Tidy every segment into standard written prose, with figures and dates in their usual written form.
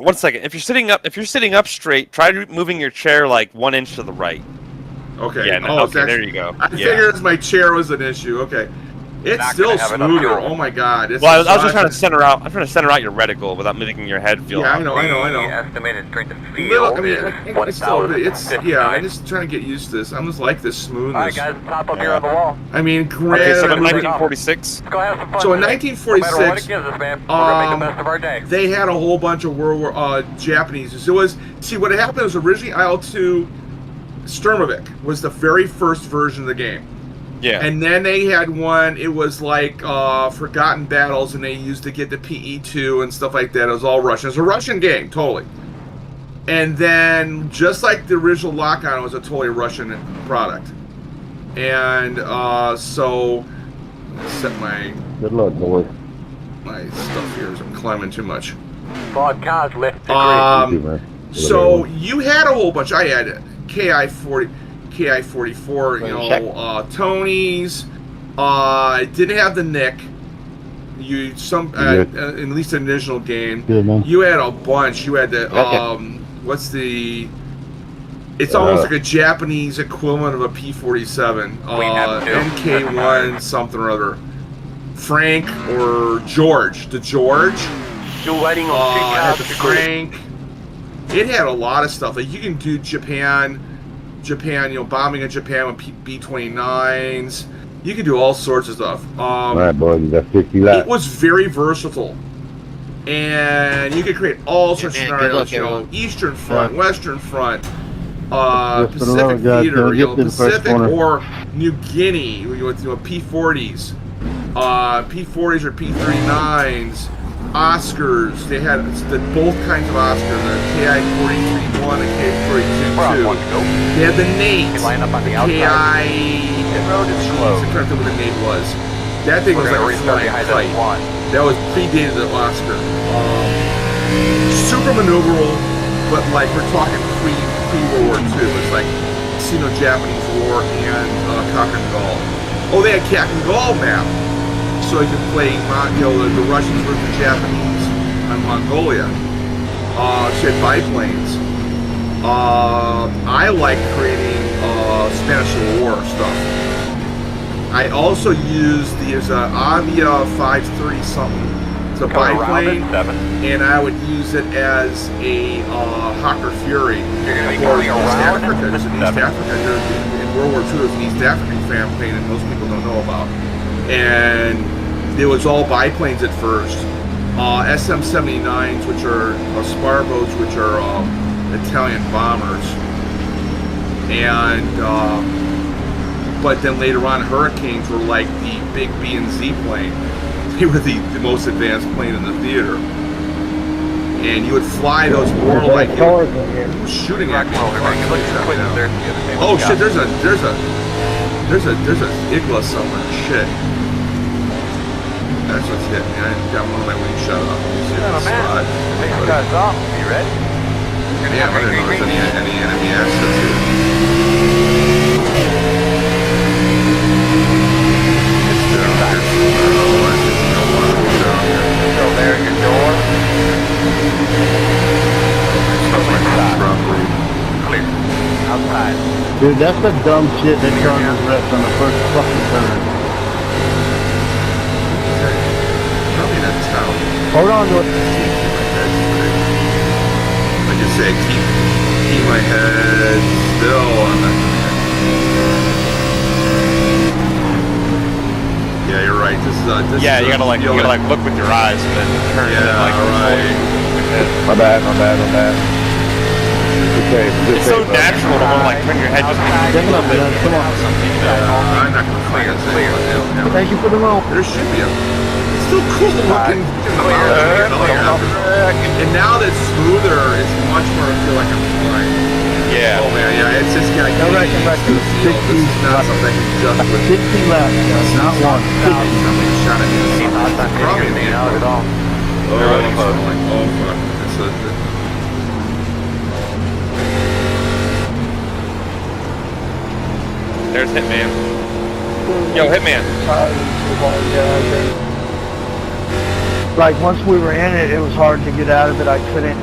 1 second. If you're sitting up straight, try moving your chair like 1 inch to the right. Okay. Yeah. No, okay. There you go. I figured my chair was an issue. Okay. It's still smoother. Oh my god. Well, I was just trying to center out. I'm trying to center out your reticle without making your head feel. Yeah, I know. Estimated strength of field. I mean, I'm just trying to get used to this. I'm just like this smoothness. All right, guys, pop up here on the wall. I mean, granted. Okay, so in 1946. Let's go have some fun. So in today. 1946, no matter what it gives us, man, we're gonna make the best of our day. They had a whole bunch of World War Japanese. It was what happened was originally IL-2 Sturmovik was the very first version of the game. Yeah. And then they had one, it was like Forgotten Battles, and they used to get the PE2 and stuff like that. It was all Russian. It was a Russian game, totally. And then, just like the original Lock-On, it was a totally Russian product. And so, set my... Good luck, boy. My stuff here as I'm climbing too much. Vodka's left So, you had a whole bunch. I had KI-40... KI-44, Tony's. Didn't have the Nick. At least in the original game. Good, you had a bunch. You had the it's almost like a Japanese equivalent of a P-47. NK1 something or other. Frank or George. The George. Still waiting on had the Frank. It had a lot of stuff. Like you can do Japan, bombing in Japan with B-29s. You can do all sorts of stuff. All right, boy, you got 50 laps. It was very versatile. And you could create all sorts of scenarios, Eastern Front, Western Front, Pacific Theater, Pacific or New Guinea with P-40s. P-40s or P-39s. Oscars, they had both kinds of Oscars, the KI-43-1 and KI-42-2. They had the Nate, KI... I can't remember what the name was. That thing was like a flying kite. That was predated the Oscar. Super maneuverable, but like we're talking pre-World War II. It's like Sino-Japanese War and Cock and Gall. Oh, they had Cock and Gall map. So you can play, the Russians versus the Japanese on Mongolia. She had biplanes. I like creating Spanish Civil War stuff. I also used there's an Avia 530 something. It's a biplane, and I would use it as a Hawker Fury. For East Africa. There's an East Africa. In World War II, there's an East African campaign that most people don't know about. And it was all biplanes at first. SM-79s, which are spar boats, which are Italian bombers. And but then later on, Hurricanes were like the big B and Z plane. They were the most advanced plane in the theater. And you would fly those more like who's shooting at me. Oh shit! There's a Igla somewhere. Shit. That's what's hitting me. I got one of my wings shut off. Take your guys off. You ready? Yeah, I didn't know there's any enemy assets here. Still there at your door. Clear. Outside. Dude, that's the dumb shit that turns left on the first fucking turn. Hold on to it. Like I said, keep my head still on that. Yeah, you're right. This is you gotta look with your eyes and then turn. Right. My bad. Okay. It's so natural to want to turn your head just Come on. I'm not gonna find it. Thank you for the rope. There should be it's still cool looking. And now that it's smoother, it's much more feel like I'm flying. Yeah. Oh man, yeah, it's just got Come back to 60. This is not something I can just with 60 laps, not one. something shot at me. Not at all. Oh fuck. There's Hitman. Yo, Hitman. Like once we were in it, it was hard to get out of it. I couldn't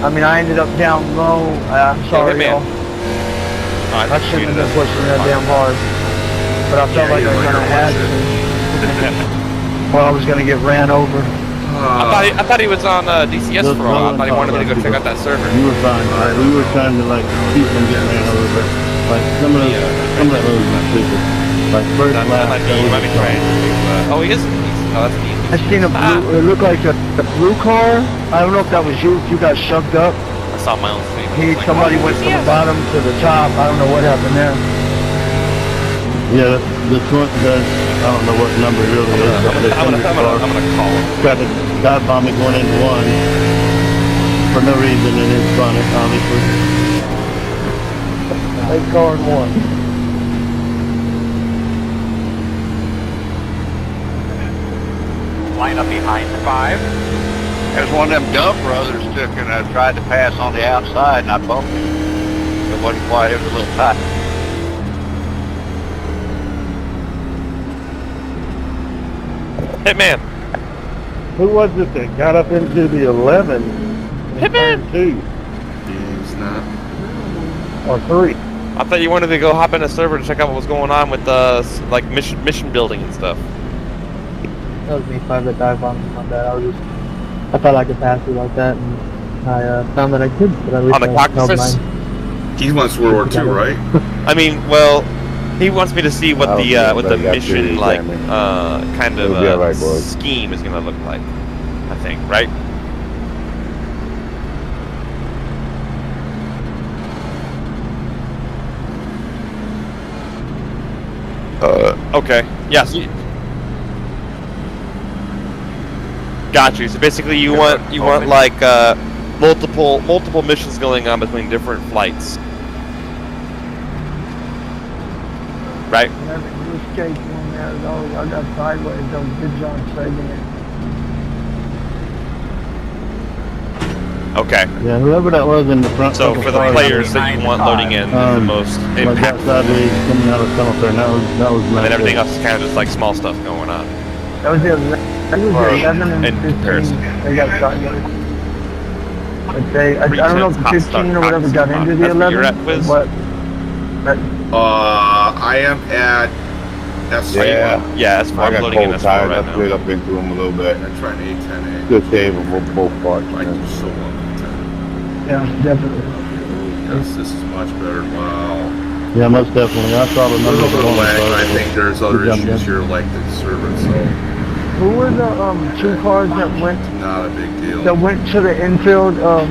I mean, I ended up down low. I'm sorry, man. y'all. I shouldn't have been pushing that damn hard. But I felt like I kind of had to. Well, I was going to get ran over. I thought he was on DCS for a while. I thought he wanted me to go check out that server. You were fine. We were trying to like keep them getting ran over, but like some of that was my stupid. Like first That lap. might be, you might be trying to, oh, he is. Oh, that's neat. I seen a blue, it looked like a blue car. I don't know if that was you, if you got shoved up. I saw my own stream. Somebody went from the bottom to the top. I don't know what happened there. Yeah, this one does. I don't know what number it really is. I'm gonna call him. Got the dive bombing going into one for no reason, and it's funny, obviously. Big car in one. Line up behind 5. There's one of them Dove brothers took and I tried to pass on the outside and I bumped him. It wasn't quite, it was a little tight. Hitman. Who was it that got up into the 11? Hitman. 2 He's not. or 3? I thought you wanted to go hop in a server to check out what was going on with like mission building and stuff. That was me, 5 that dive on that. I thought I could pass it like that, and I found that I could, but at least On the I held Caucasus? mine. He wants World War II, right? I mean, well, he wants me to see what the got mission trees, like damn kind It'll be alright, of boys. scheme is gonna look like. I think, right? Okay. Yes. Got you. So basically, you want like multiple missions going on between different flights, right? Whenever you escape one there, though, I got sideways, though, good John saving it. Okay. Yeah, whoever that was in the front. So couple for the cars, players that you want loading in the most like that impactful, sideways coming out of tunnel there, that was and not then everything good. else is kind of just like small stuff going on. That was the 11 and in 15. comparison. They got sideways. But I don't know if the 15 or whatever got into the That's where you're 11. at, Wiz? But I am at S1. Yeah. Yeah, that's why I I'm got loading in cold S4 tires. right I slid now. up into them a little bit. I'm trying 810A. Good save of both parts. I man. do so long. yeah, definitely. Yes, this is much better. Wow. Yeah, most definitely. I saw the There's a numbers. little on the lag, car. but I think there's other Good job, issues man. here like the server itself. Who were the 2 cars that went Not a big deal. to the infield out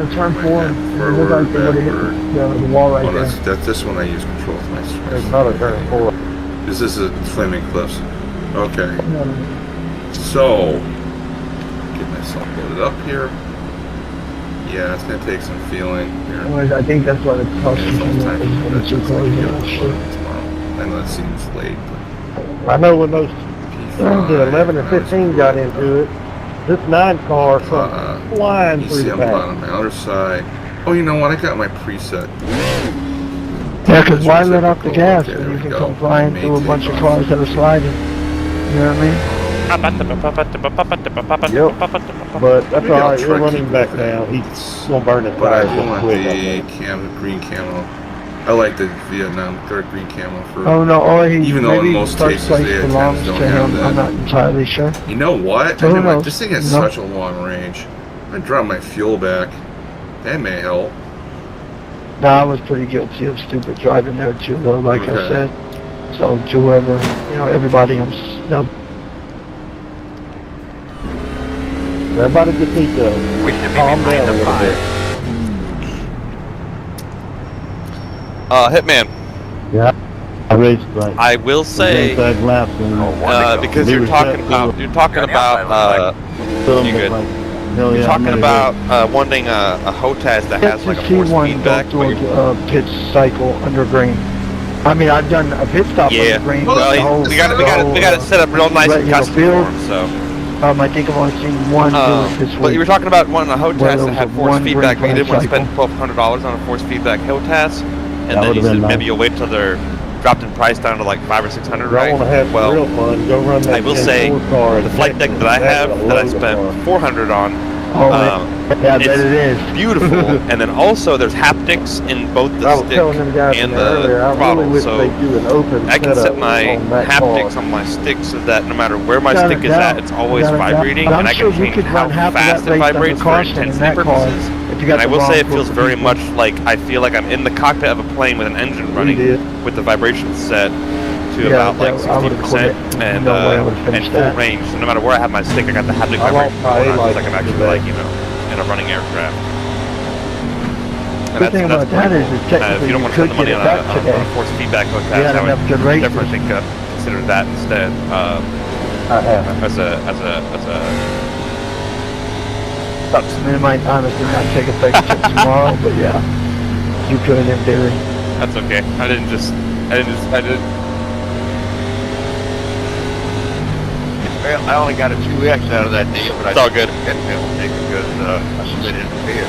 of turn 4? It looked like they would have hit the wall right Oh, there. that's this one I use control with my There's stress. not a turn 4. This is a Flaming Cliffs. Okay. No, So, get myself loaded up here. Yeah, it's gonna take some feeling here. anyways, I think that's what it's Yeah, costing it's for almost time for the that 2 just cars. like get Yeah, up sure. tomorrow. I know that seems late, I know when those but the 11 and 15 got into it. This 9 car come flying you through see the I'm pack. on the other side. Oh, you know what? I got my preset. Yeah, because why let off the Okay, gas there when you we can go. come flying through a Maintain bunch of off. cars that are sliding? You know what I mean? But that's Maybe I'll alright, try we're to running keep back with that. now. He's gonna burn his But I tires do real want quick. I the think. green camo. I like the Vietnam or green camo for. Oh no, or he Even though in maybe most first cases place they belongs attempts to don't have him. that. I'm not entirely sure. You know what? Who knows? This thing has No. such a long range. I drop my fuel back. That may help. No, I was pretty guilty of stupid driving there too, though. Like I Okay. said, so to whoever, everybody else. No, Everybody just need to We should be calm behind down a the little 5. bit. Hitman, Yeah. I raced like I will say, inside laps and because They you're were talking set about, to- you're talking about, film you was good. like, hell you're yeah, talking I'm about wanting a HOTAS that has like a force T1 feedback. go through a pit cycle under green. I mean, I've done a pit stop Yeah, under green. Well, but the well, whole- we got the whole, it set up real nice and regular custom field. for him. So, I think I've only seen one do it this but you were week. talking about wanting a Where HOTAS there that was had a force one feedback, but you green didn't want to flag spend $1,200 on a force feedback HOTAS, That and then you would've said been maybe nice. you'll wait till they're dropped in price down to like $500 or $600, I right? want to have some Well, real fun. Go run that I will say, car the flight deck that I have that I spent $400 on Oh, yeah, I bet it's it is. beautiful, and then also there's haptics in both the I was stick telling them guys and earlier, the I really throttle, wish so they do an open I can set setup my on that haptics car. on my stick so that no matter where my Without a stick is doubt. at, it's always Without a doubt. vibrating, But and I'm I sure can you change could how run half of fast that it race under vibrates for caution in intensity that car purposes. if you got And I the will wrong say it group feels of very people. much like I feel like I'm in the cockpit of a plane with an engine running did. with the vibration set to Yeah, about like I would've 60% quit. and No way I would've and finished full that. range. So no matter where I have my stick, I got the haptic I vibration like- I going on, like so I can actually that. like, you know, in a running aircraft. And Good thing about that is pretty that cool. If technically you don't you want to spend could the money get on it back a today. force feedback hook, We had I would enough good races. definitely think consider that instead I haven't. as a It might honestly not take effect until tomorrow, but yeah, you could in theory. That's okay. I didn't. Well, I only got a 2X out of that deal, but It's all good. That penalty because I slid in the pit.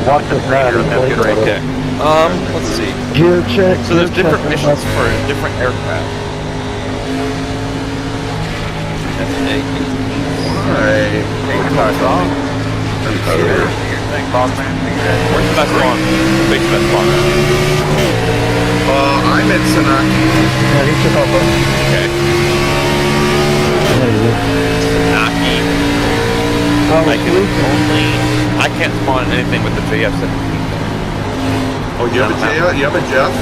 Not just that. Okay. Let's see. Gear check. So there's gear different check, missions for different aircraft. Alright. Take your cars off. Where's the best one? The big best one. I'm at Sanaki. Yeah, he took off. Okay. Naki. Oh, I can only. I can't spawn anything with the JF-17. Oh, you have a Jeff? You have a Jeff?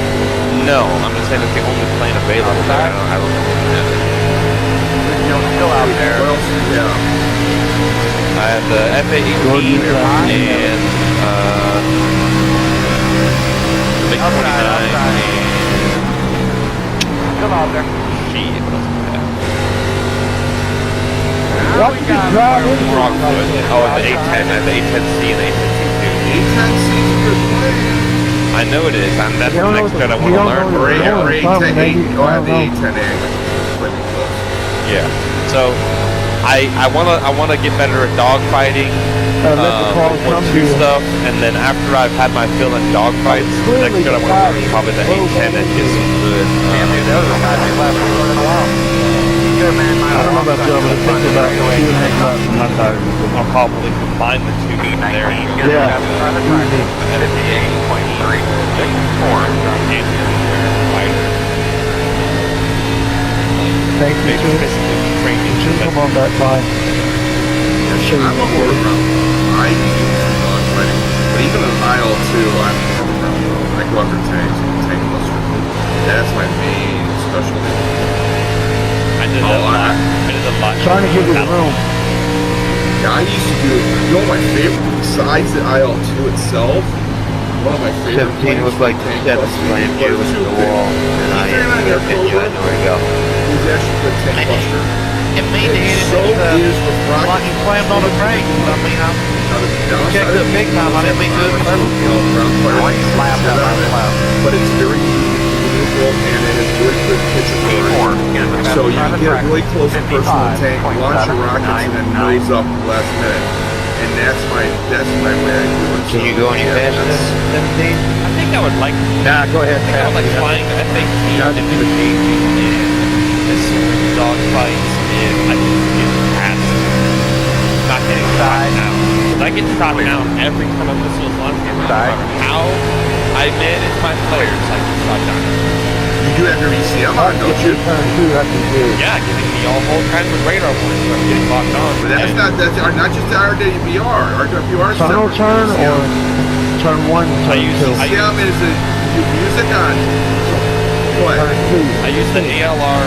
No, I'm just saying it's the only plane available. I don't know. Still out there. What else? Yeah. I have the FA-18 and the big 29 and Still out there. shit, what else do I have? What you drive in? Rockwood. Oh, and the A10. I have the A10C and the A10C2. A10C is a good plane. I know it is. That's You the don't next know- jet I you want to don't learn. know Or the- A10A. Oh, I have the I don't know. A10A. Pretty close. Yeah. So I wanna get better at dogfighting, Let the call more come to two you. stuff, and then after I've had my fill in dogfights, the next Clearly jet I want to learn is probably the A10 and get some good. Damn, dude, those are guys we left for a while. Good man, I don't know about y'all, but it takes about 2.5 laps from my tire. I'll probably combine the two there. Yeah. Easy. 58.364. Thank you, too. Should come on that line. Show you I'm a more around. I use dogfighting. But even in IL2, I'm more around though. I go after tanks and tank buster. That's my main specialty. I did a lot. Trying to give you room. Yeah, I used to do, you know, my favorite, besides the IL2 itself, one of my favorite 17 was like tank 7 busters slam was gear was two the things. wall. And I Either on your hit you, I know where to go. was actually put tank buster. It made And it so is with rocket. like he slammed on the brakes. I mean, I'm checked it big time. I didn't mean to. But it's very maneuverable and it has very good pitch of burn. So you can get really close to personal tank, launch your rockets, and then nose up last minute. And that's my way I do it. Can you go any faster than 17? I think I would like. Nah, go ahead. I would like flying the F-18 and engaging in missile dogfights if I can get past not getting shot down. Because I get shot down every time a missile is launched. No matter how I manage my players, I get shot down. You do have your ECM on, don't you? Turn 2, that's good. Yeah, giving me all kinds of radar points where I'm getting locked on. But that's not just the RWBR. RWBR is Tunnel separate turn from or ECM. turn 1, turn 2? ECM is the music on. What? Turn 2. I use the ALR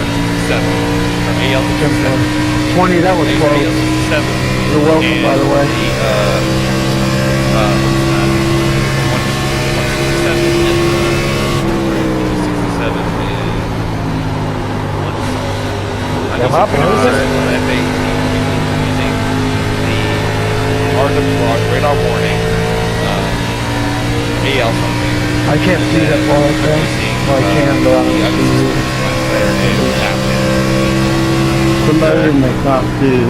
7 or AL 7. 20, that was close. AL 7. You're welcome, by the way. I'm up using the radar warning, AL something. I can't see that far, okay? Well, I can, but I don't see it. Somebody in the top two.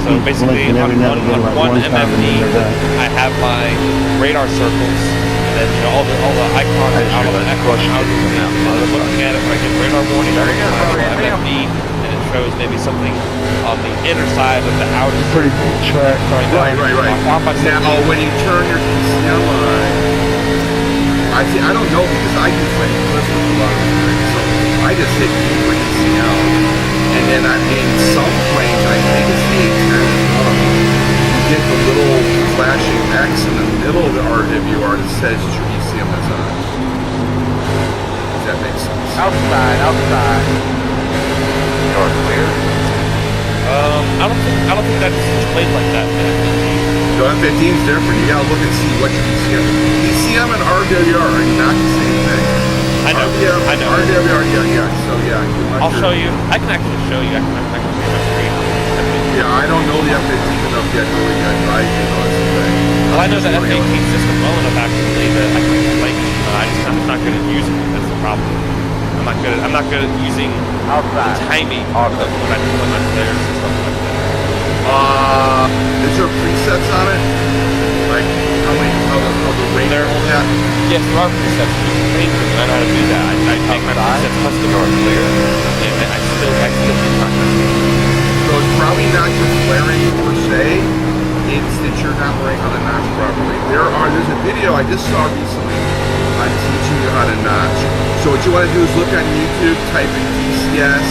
So basically, blinking every now and then, like on one one time and MFD, then they're back. I have my radar circles, and then all the icons out on the echo. I'm looking at it when I get radar warning. I go MFD, and it shows maybe something on the inner side of the outer. Pretty deep track. Right. Now, when you turn your DCM on, I don't know because I do flame clips with a lot of things, so I just hit for DCM, and then in some planes, I think it's the A10 you get the little flashing X in the middle of the RWR that says that your DCM is on. If that makes sense. Outside. You're clear. I don't think that's displayed like that. So F-15's different. You gotta look and see what your DCM is. DCM and RWR are not the same thing. I know. RWR, yeah. So yeah, I'll show you. I can actually show you. I can show you my screen. Yeah, I don't know the F-15 enough yet to really get right. You know, that's the thing. Well, I know the F-18 system well enough actually that I can explain it. I'm just not good at using it. That's the problem. I'm not good at using the timing of when I'm there and stuff like that. Is there presets on it? Like how the rate and all that? Yes, there are presets. You can change them, and I know how to do that. I make my presets custom or clear, and I still do not. So it's probably not your flaring per se. It's that you're not wearing how to notch properly. There's a video I just saw recently on teaching you how to notch. So what you want to do is look on YouTube, type in DCS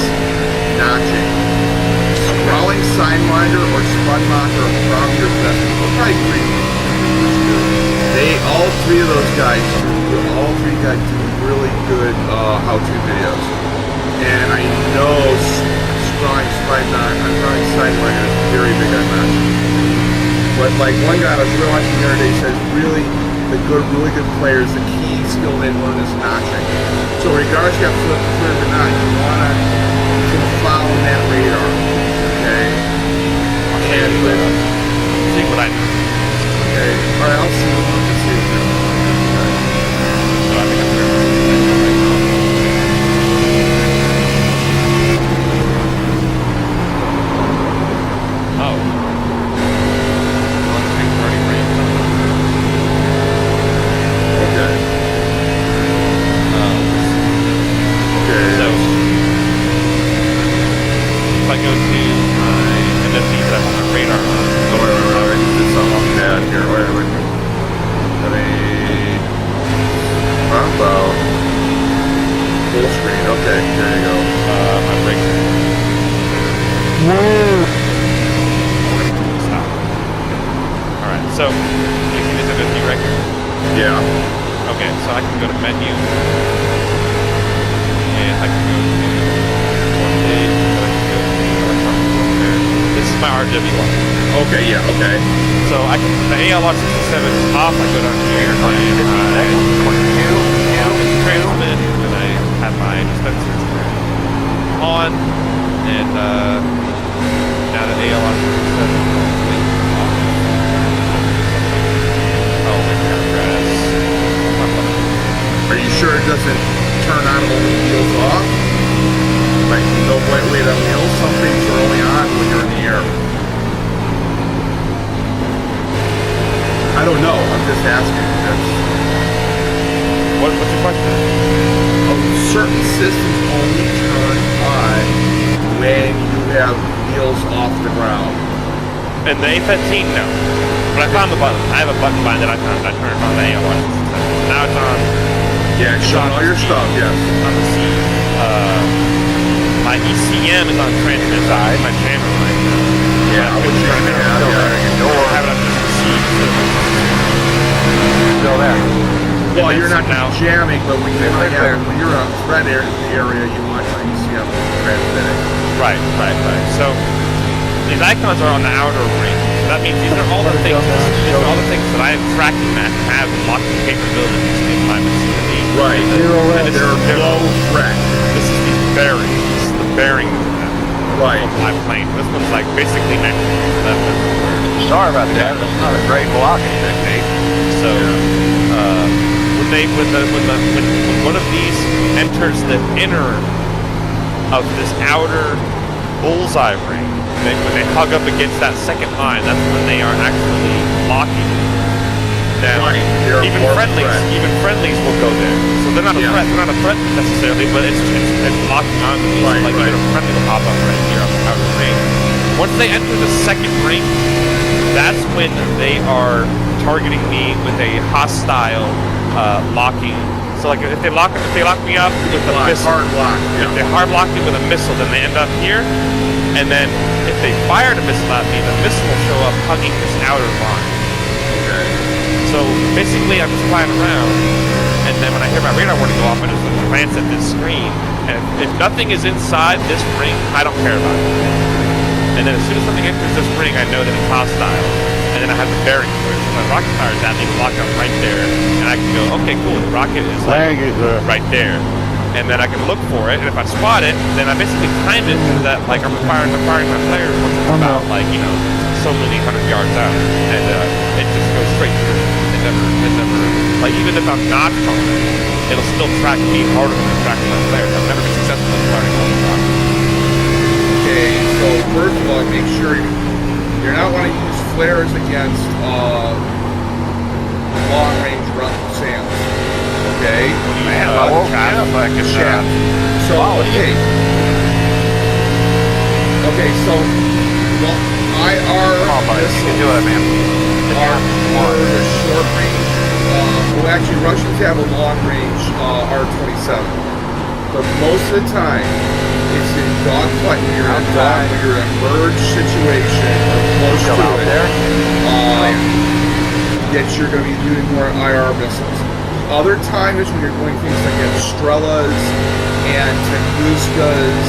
notching. Sprawling Sidewinder or Spudmacher are probably your best. They'll probably agree with you. All three of those guys do really good how-to videos. And I know Sprawling Sidewinder is very big on notching. But like one guy I was really watching the other day says really good players, the key skill they learn is notching. So regardless you have to flip or not, you want to follow that radar. Okay? And See what I do. okay. Alright, I'll see what to see. So I think I'm very if I go to my MFD that I want my radar on. It's on pad here. Wait. About full screen. Okay, there you go. My brake. Stop. Alright, so you see this MFD right here? Yeah. Okay, so I can go to menu. And I can go to this is my RWR. Okay, yeah, okay. So I can, the ALR67 is off, I go down here, and I transmit, and I have my dispensers on, and now the ALR67 is off. Oh, progress. Are you sure it doesn't turn on only wheels off? Like, no wait on wheels? Some things are only on when you're in the air. I don't know. I'm just asking. What's your question? Certain systems only turn on when you have wheels off the ground. And the A15, no. But I found the button. I have a button bind that I found. I turned it on the ALR. Now it's on. Yeah, it's showing all your stuff, yes. On the C. My ECM is on transmit side. My channel right now. Yeah, I would turn it on. I have it on just the C. Still there. Well, you're not now jamming, but when you're on thread area, you want your ECM transmitting. Right. So these icons are on the outer ring. That means these are all the things. These are all the things that I am tracking that have locking capabilities in my vicinity. Right. They're low threat. This is the bearing. This is the bearing movement. Right. Of my plane. This one's like basically next to that. Sorry about that. That's not a great blocking technique. So when one of these enters the inner of this outer bullseye ring, when they hug up against that second line, that's when they are actually locking. Now, Right, they're even more of a friendlies, threat. will go there. So they're not a Yeah. threat. They're not a threat necessarily, but it's locking on to me. Right, So like right. even a friendly will pop up right here on the outer ring. Once they enter the second ring, that's when they are targeting me with a hostile locking. So like if they lock me up with a missile, Hard lock. if they hard lock me with a missile, then they end up here. And then if they fired a missile at me, the missile will show up hugging this outer line. Okay. So basically, I'm just flying around, and then when I hear my radar warning go off, I just glance at this screen, and if nothing is inside this ring, I don't care about it. And then as soon as something enters this ring, I know that it's hostile, and then I have the bearing for it. So my rocket fire's at me, the lockout right there, and I can go, okay, cool, the rocket is like right there. And then I can look for it, and if I spot it, then I basically time it so that like I'm firing my players once it's about like, you know, so many 100 yards out, and it just goes straight through. It never, like even if I'm not targeted, it'll still track me harder than it's tracking my players. I've never been successful in firing all the time. Okay, so first of all, make sure you're not want to use flares against long-range SAMs. Okay? Man, I woke up like a shaft. So, okay. Okay, so IR Come on, buddy, you can do it, man. are for the short range. Well, actually, Russians have a long range R-27. But most of the time, it's in dogfight when you're in a when you're in a merge situation or close to it. That you're going to be doing more IR missiles. Other time is when you're doing things like Estrellas and Tunguskas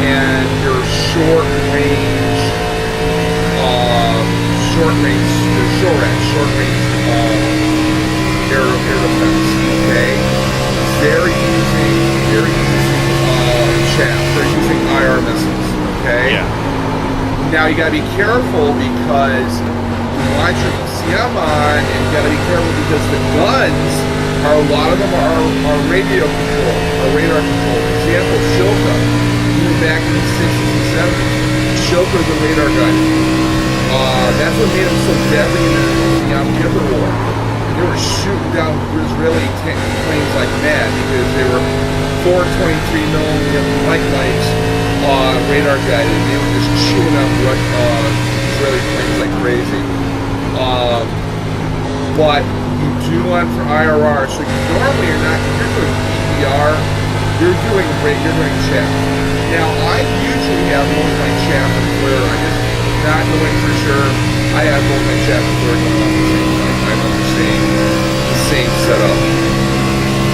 and your short range air defense. Okay, they're using chaff. They're using IR missiles. Okay. Yeah. Now you gotta be careful because you want your PCM on, and you gotta be careful because the guns a lot of them are radio controlled, or radar controlled. For example, Shilka, even back in the 60s and 70s, Shilka's a radar gun. That's what made them so deadly in the Yom Kippur War. They were shooting down Israeli planes like mad because they were 423mm light lights radar guided. They were just chewing up Israeli planes like crazy. But you do one for IRR, so normally you're doing PBR, you're doing chaff. Now I usually have most of my chaff and flare. I'm just not knowing for sure. I have both my chaff and flare going on at the same time. I'm on the same setup.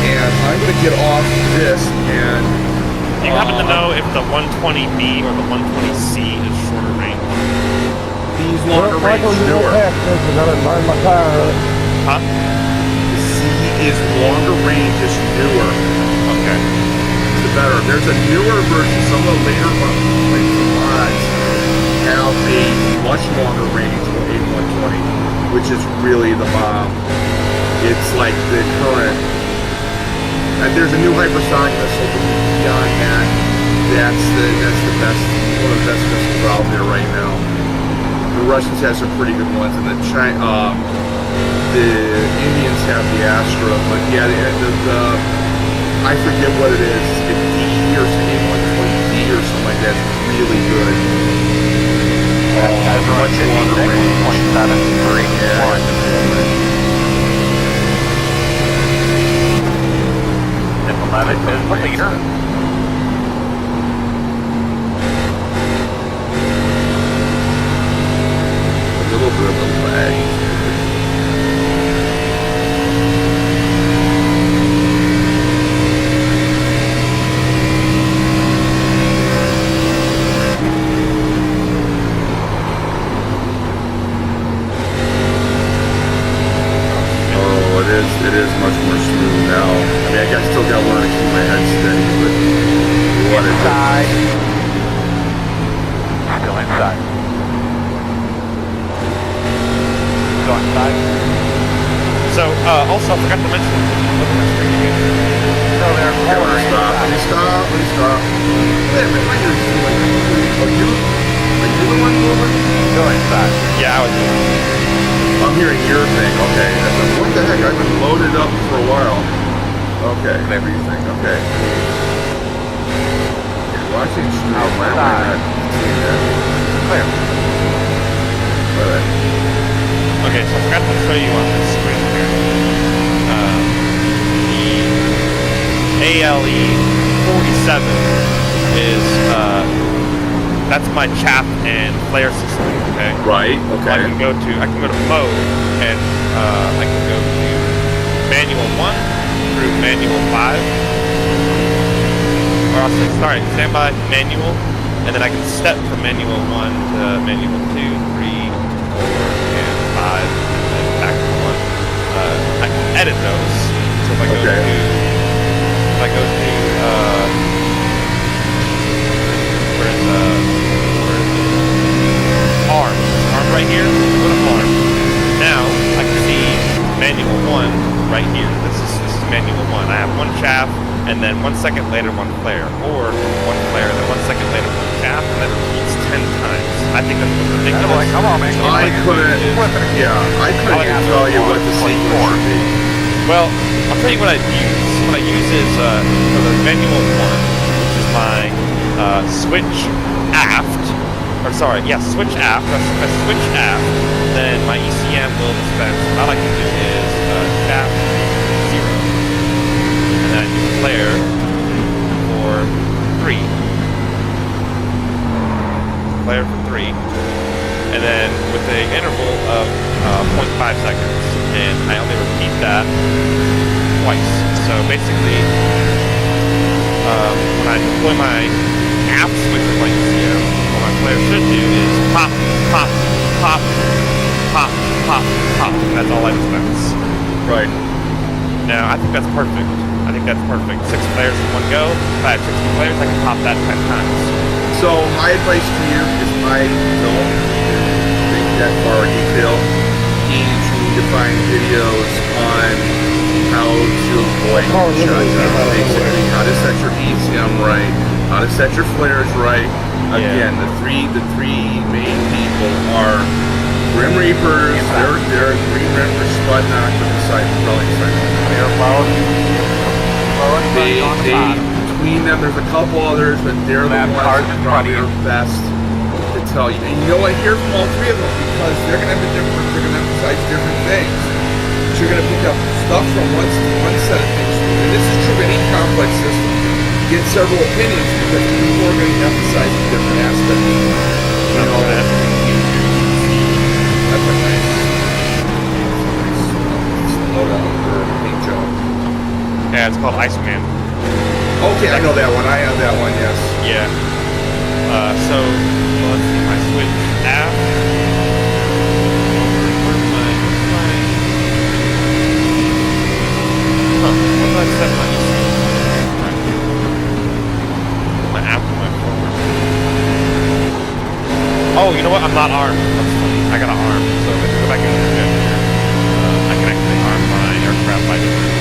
And I'm gonna get off this and Do you happen to know if the 120B or the 120C is shorter range? these longer range newer. My tire. Huh? The C is longer range, it's newer. Okay. The better. There's a newer version. Some of the later mods have a much longer range of A120, which is really the bomb. It's like the current. There's a new hypersonic missile, but beyond that, that's the best, one of the best missiles out there right now. The Russians have some pretty good ones, and the Indians have the Astra, but yeah, I forget what it is. It's D or A120D or something like that. It's really good. Much longer range. What leader? A little bit of a lag. It is much more smooth now. I mean, I still got to learn to keep my head steady, but what is Inside. Still inside. Go inside. So, also, I forgot to mention, look at my screen again. So they're cornering. Let me stop. Wait a minute, my ears are like, are you the one moving? Go inside. Yeah, I was doing I'm hearing your thing. Okay, that's loaded up for a while. Okay. Whatever you think. Okay. You're watching stream. Why am I not seeing that? Clear. Alright. Okay, so I forgot to show you on this screen here. The ALE 47 is, that's my chaff and flare system, okay? Right, So okay. I can go to mode, and I can go to manual 1 through manual 5. Or I'll say, sorry, standby manual, and then I can step from manual 1 to manual 2, 3, 4, and 5, and then back to 1. I can edit those. So if I go Okay. where is arm? Arm right here. Go to arm. Now I can see manual 1 right here. This is manual 1. I have one chaff, and then 1 second later one flare, or one flare, and then 1 second later one chaff, and then it repeats 10 times. I think that's ridiculous. Come on, man. I couldn't tell you what the sequence would be. Well, I'll tell you what I use. What I use is for the manual 1, which is my switch aft. Or sorry, yeah, switch aft. If I switch aft, then my ECM will dispense. What I like to do is chaff 0, and then I do flare for 3. Flare for 3, and then with an interval of 0.5 seconds, and I only repeat that twice. So basically, when I deploy my aft switch with my ECM, what my flare should do is pop, pop, pop, pop, pop, pop. That's all I dispense. Right. Now, I think that's perfect. I think that's perfect. 6 flares in one go. If I have 60 flares, I can pop that 10 times. So my advice to you is I don't think that far in detail. You need to find videos on how to avoid shutdown. Basically, how to set your ECM right, how to set your flares right. Again, the three main people are Grim Reapers, they're Green Reapers, Spud Knocker, and Rolling between them, there's a couple others, but they're the ones that probably are best to tell you. And you know what? Hear from all three of them, because they're gonna emphasize different things. But you're gonna pick up stuff from one set of things. And this is true of any complex system. You get several opinions because people are gonna emphasize different aspects. You know, that's a nice loadout for a paint job. Yeah, it's called Iceman. Okay, I know that one. I have that one, yes. Yeah. So let's see, my switch aft. Where's my what did I set my ECM? My aft and my forward. Oh, you know what? I'm not armed. That's funny. I got an arm. So if I go back into the jet here, I can actually arm my aircraft by different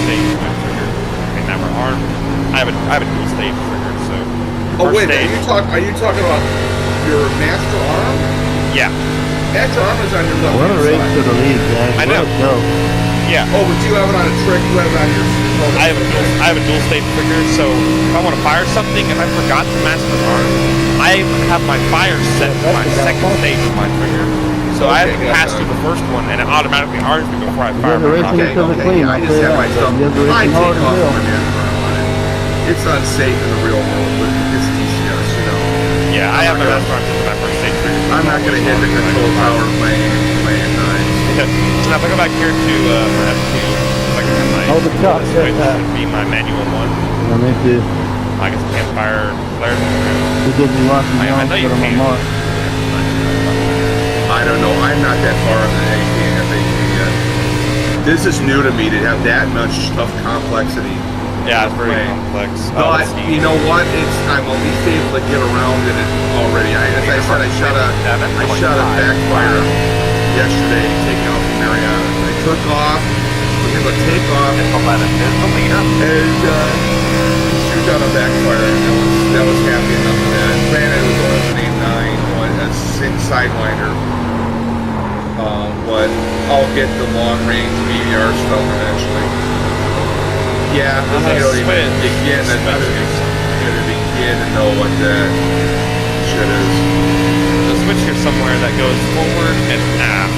stage my trigger. Okay, now we're armed. I have a dual stage trigger, so. Oh wait, stage, are you talking about your master arm? Yeah. Master arm is on your left What a race side. to the lead, guys. I know. Let's go. Yeah. Oh, but you have it on a trick. You have it on your. I have a dual stage trigger, so if I want to fire something, if I forgot to master arm, I have my fire set to my second stage of my trigger. So I have to pass through the first one, and it automatically arms me before I fire my rocket. Okay, I just have my stuff. I take off my master arm on it. It's unsafe in the real world, but it's DCS, you know. Yeah, I have my master arm to my first stage trigger. I'm not going to hit the control tower playing nines. So now if I go back here to F2, if I can have my the shot, switch yes, should be my manual 1. I'm into. I guess I can't fire flares. Who did you watch me I on? know you Put on my can. mark. I don't know. I'm not that far in the FAQ yet. This is new to me to have that much tough complexity. Yeah, it's very complex. But you know what? I'm at least able to get around in it already. As I said, I shot a backfire yesterday taking off from Mariana. I took off, was able to take off, and shoot out a backfire, and that was happy enough for that. Granted, it was only an 8.9, a Sidewinder, but I'll get the long range VVR stuff eventually. Yeah, I'm not really begin to know what that shit is. There's a switch here somewhere that goes forward and aft.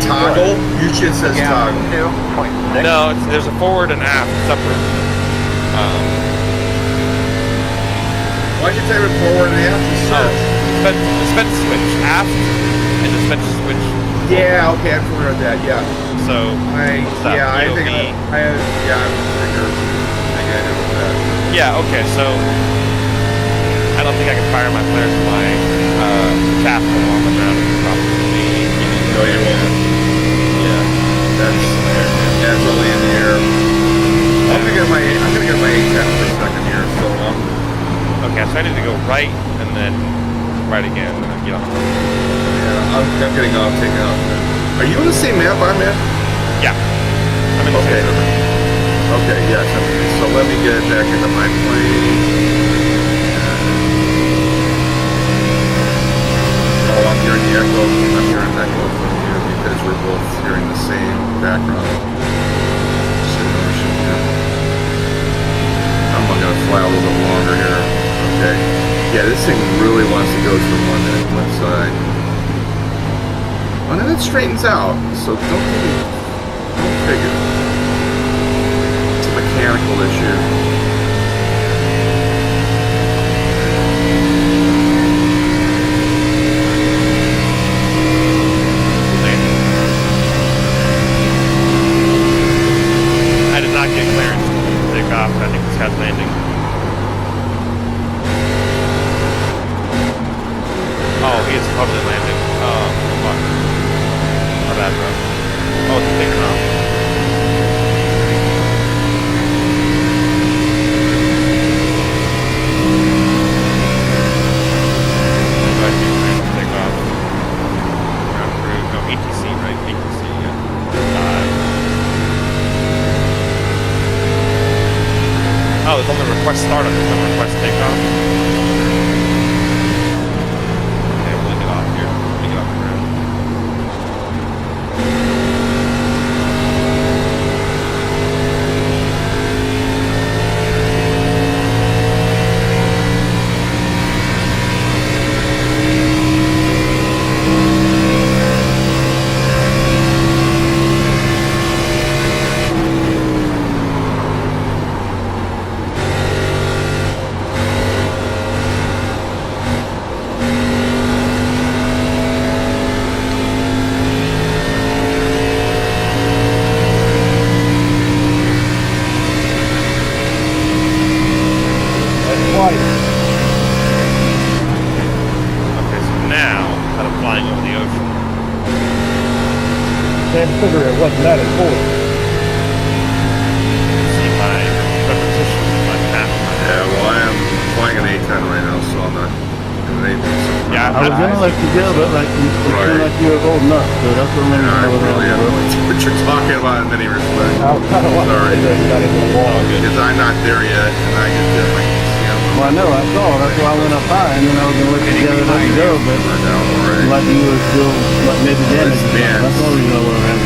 Toggle? Usually it says toggle. No, there's a forward and aft separate. Why'd you type it forward and aft? Dispense switch. Aft and dispense switch. Yeah, okay, I'm familiar with that, yeah. So, I think I did with that. Yeah, okay, so I don't think I can fire my flares with my task on the ground. Probably. No, you won't. Yeah. That's only in the air. I'm gonna get my A10 for a second here, so okay, so I need to go right and then right again and then get off. yeah, I'm getting off, taking off. Are you on the same map I'm at? Yeah. I'm in the same river. Okay, yes. So let me get back into my plane. Oh, I'm hearing the echo. I'm hearing an echo from you because we're both hearing the same background. I'm gonna fly a little bit longer here. Okay. Yeah, this thing really wants to go to the one side. And then it straightens out, so don't figure. It's a mechanical issue. I did not get clearance to take off. I think this guy's landing. Oh, he is probably landing. Oh, fuck. My bad, bro. Oh, it's taking off. Take off. Ground crew. No, ETC, right? ETC, yeah. Oh, it's on the request startup. There's no request takeoff. Okay, we'll get off here. Let me get off the ground. figure it wasn't that important. See my repetition, my path. Yeah, well, I am flying an A10 right now, so I'm not doing anything. So Yeah, I was gonna let you go, but like you feel like you were old enough, so that's what I'm I gonna really have no idea what you're talking about in many respects. Sorry. Because I'm not there yet, and I just did my ECM. Well, I know, I saw, that's why I went up high, and then I was gonna let you go, but like you were still, like maybe damaged. That's the only reason I went around.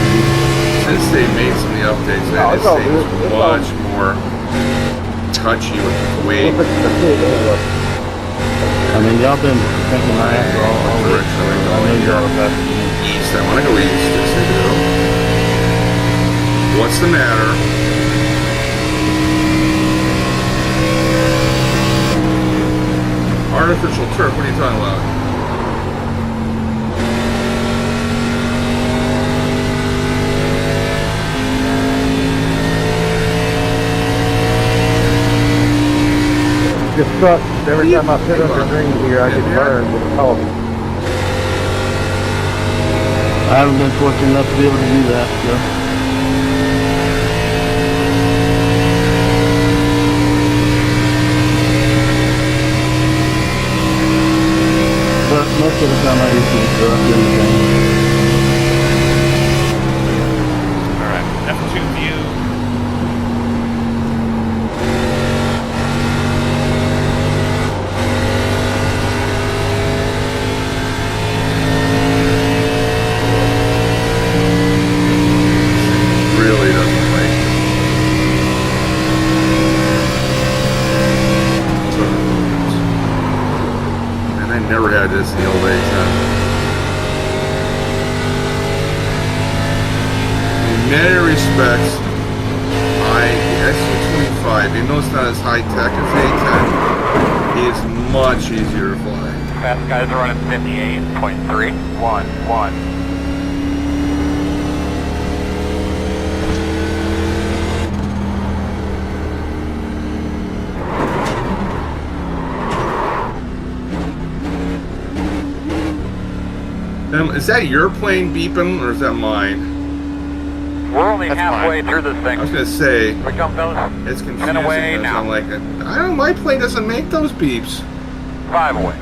Since they made some of the updates, it seems much more touchy with the weight. I mean, y'all been thinking my ass all week, so I know you're all about East, I want to go east, yes I do. What's the matter? Artificial turf, what are you talking about? Just sucks. Every time I sit under green here, I get burned with a coffee. I haven't been fortunate enough to be able to do that, so. But most of the time I used to, so I'm doing the same. Alright, F2 view. aspects, SU-25, even though it's not as high tech as A10, is much easier to fly. Fast guys are running 58.311. Is that your plane beeping, or is that mine? We're only halfway through this thing. I was gonna say, Here we come, fellas. it's confusing. away now. I'm like, I don't. My plane doesn't make those beeps. 5 away.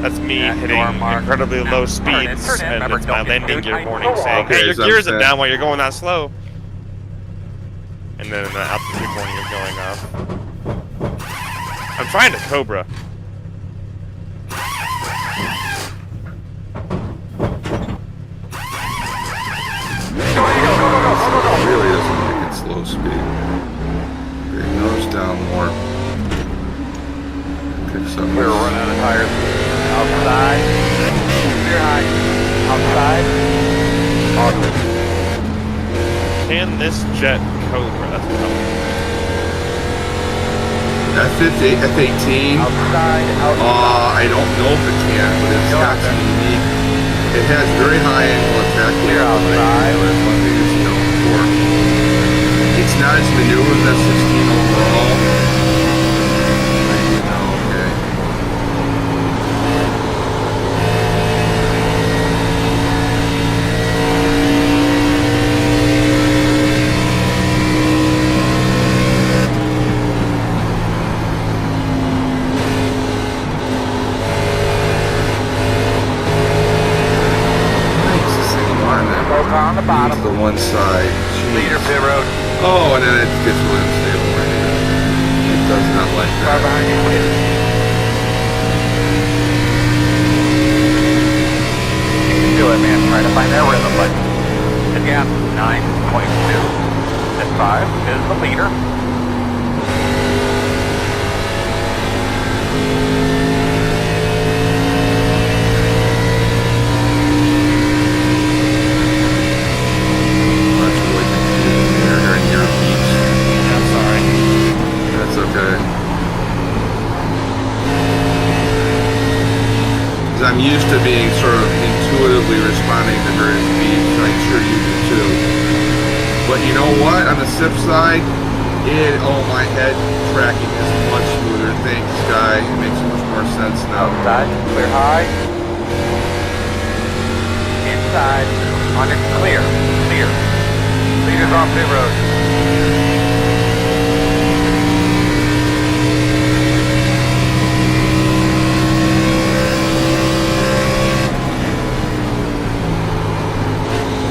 That's me Yeah, hitting door mark. incredibly low Turn in, speeds, turn in. and Remember, it's my don't get landing too gear tight. warning saying, Okay, hey, your so I'm gears are saying- down while you're going that slow. And then the altitude warning is going up. I'm trying to Cobra. Really doesn't make it slow speed. Okay, nose down more. Picks up. We're running out of tires. Outside. Clear high. Outside. Awesome. Can this jet Cobra? That's what I'm F-18. Outside. Outside. I don't know if it can, but it's got some unique. It has very high angle attack. Clear outside. That's one thing it's known for. It's not as maneuvered as F-16 overall. Okay. Nice, this thing on that. On the bottom. To the one side. Leader Jeez. pit road. Oh, and then it gets really unstable right here. It does not like Far that. behind you, please. You can do it, man. Try to find that rhythm, but again, 9.2. At 5 is the leader. That's really confusing. You're hearing your beeps. Yeah, I'm sorry. That's okay. 'Cause I'm used to being sort of intuitively responding to various beeps. I'm sure you do too. But you know what? On the SIP side, my head tracking is much smoother. Thanks, Sky. It makes much more sense now. Outside. Clear high. Inside. On it. Clear. Clear. Leader's off pit road.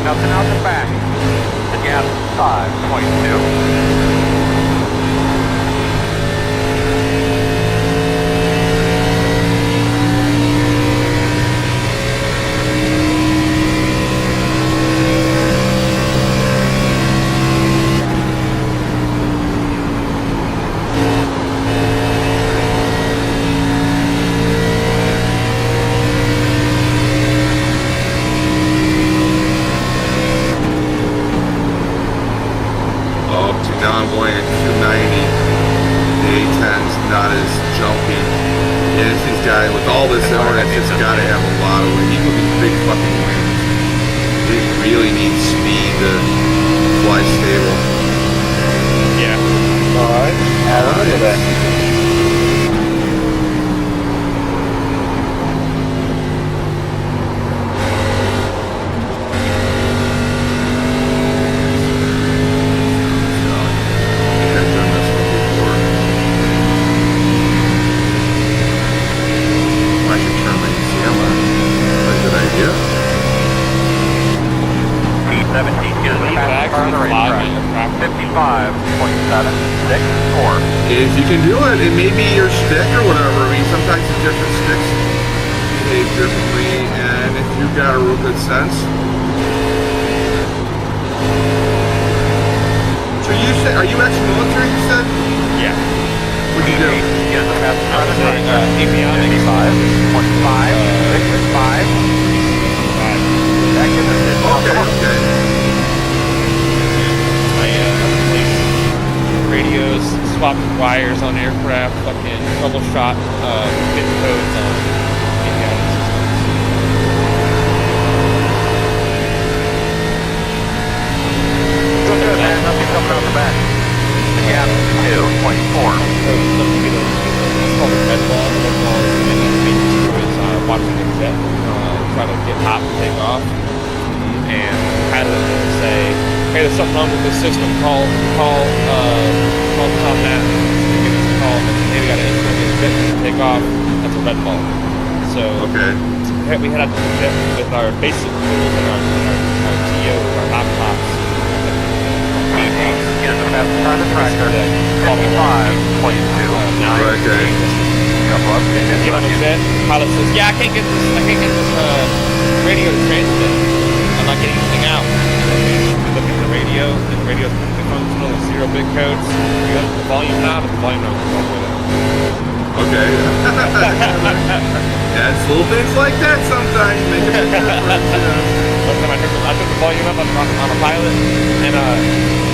Nothing out the back. Again, 5.2. Oh, now I'm going at 290. The A10's not as jumpy. And it's these guys, with all this effort, it's just got to have a lot of wind. Even with these big fucking wings, they really need speed to fly stable. Yeah. Alright. Look at that. I've done this one before. I should turn my ECM on. That's a good idea. P17 is the fastest car on the racetrack. 55.764. If you can do it, it may be your stick or whatever. I mean, sometimes the different sticks behave differently, and if you've got a real good sense. So you said, are you ex-military, you said? Yeah. What'd you do? Is the fastest car on the saying, racetrack. avionics. 55.665. Back in the system. Okay, okay. swapped wires on aircraft, fucking troubleshot bit codes on avionics systems. Good, man. Nothing coming out the back. Again, 2.4. So it's called a red ball. The red ball is when the maintenance crew is watching a jet try to get hot and take off, and pilot will say, "Hey, there's something wrong with this system. Call Tom Nat. Give us a call. Hey, we got an incident with the jet to take off." That's a red ball. So Okay. we head out to the jet with our basic tools and our TO, our laptops. Here's the fast car to tractor. 55.2. Okay. Couple up. Get on the jet. Pilot says, "Yeah, I can't get this radio to transmit. I'm not getting anything out." We look at the radio, and the radio's perfectly functional with 0-bit codes. We got the volume knob, and the volume knob is all the way down. Okay. Yeah, it's little things like that sometimes make a big difference. One time I took the volume up on a pilot, and I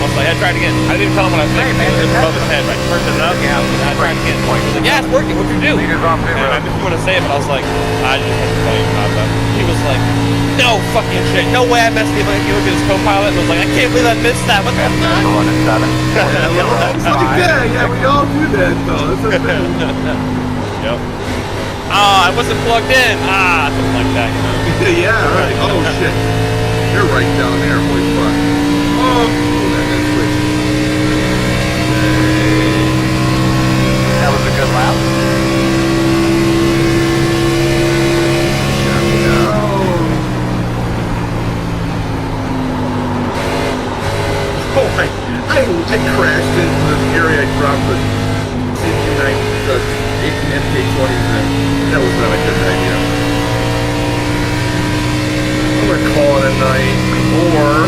was like, "Yeah, try it again." I didn't even tell him what I was thinking. It was above his head, right? Turned it up, and I tried it again. He was like, "Yeah, it's working. What'd you do?" Leaders off the And I road. didn't want to say it, but I was like, "I just had the volume knob up." He was like, "No fucking shit. No way I messed it up." He looked at his co-pilot and was like, "I can't believe I missed that. What the fuck?" 107. Yeah, little things like that. Yeah, we all do that though. That's a thing. Yep. I wasn't plugged in. Something like that, you know. Yeah, right. Oh shit. You're right down there. Holy fuck. Oh, that got switched. That was a good lap. Oh, I crashed into this area. I dropped the 18 MK20s in. That was not a good idea. I'm gonna call it a night, or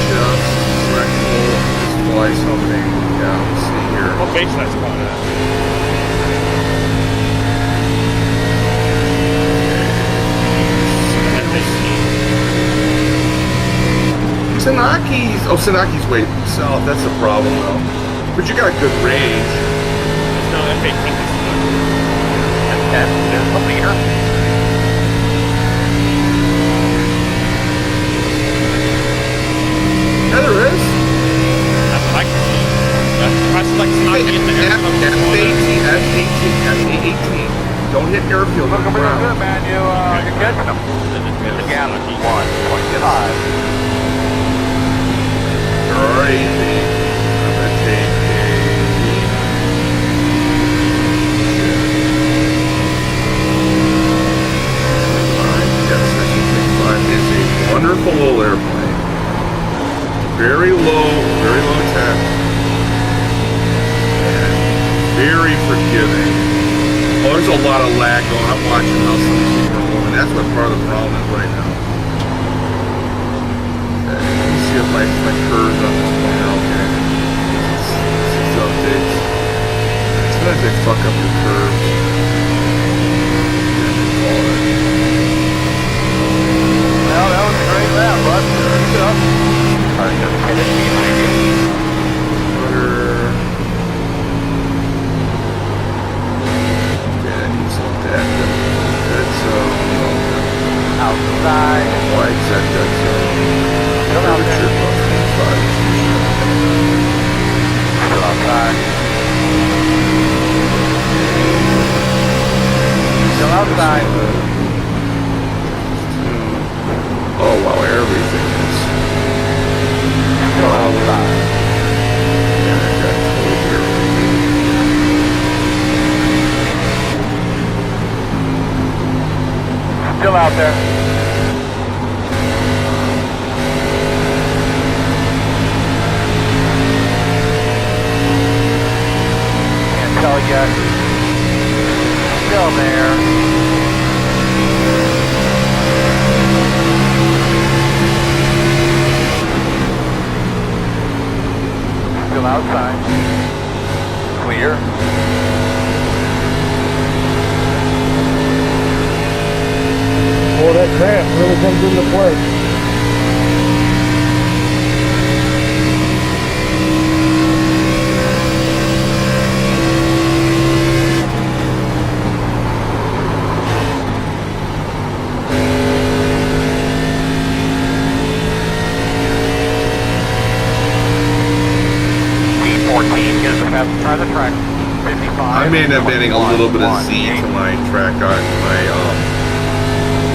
just fly something. Yeah, let's see here. What base that's going at? Sanaki's. Oh, Sanaki's way south. That's a problem, though. But you got good range. No, F-18 is That is the leader. Yeah, there is. That's what I can see. I select Snotty in the air. F-18. Don't hit airfield on the Looking real good, ground. man. You're catching them. Again, 1.5. Crazy. I'm gonna take is a wonderful little airplane. Very low tech. And very forgiving. Oh, there's a lot of lag going. I'm watching how some of these people are moving. That's what part of the problem is right now. Okay, let me see if my curves on this point are okay. These updates. Sometimes they fuck up your curves. Well, that was a great lap, bud. Good stuff. All right, just hit it behind you. Okay, that needs some dead zone. Outside. Wide set dead zone. Still out there. Still outside. Still outside. Oh wow, everything is. Still outside. Yeah, I got totally everything. Still out there. Can't tell yet. Still there. Still outside. Clear. Boy, that cramp really comes into play. try the track. 55. I may end up adding a little bit of Z to my track on my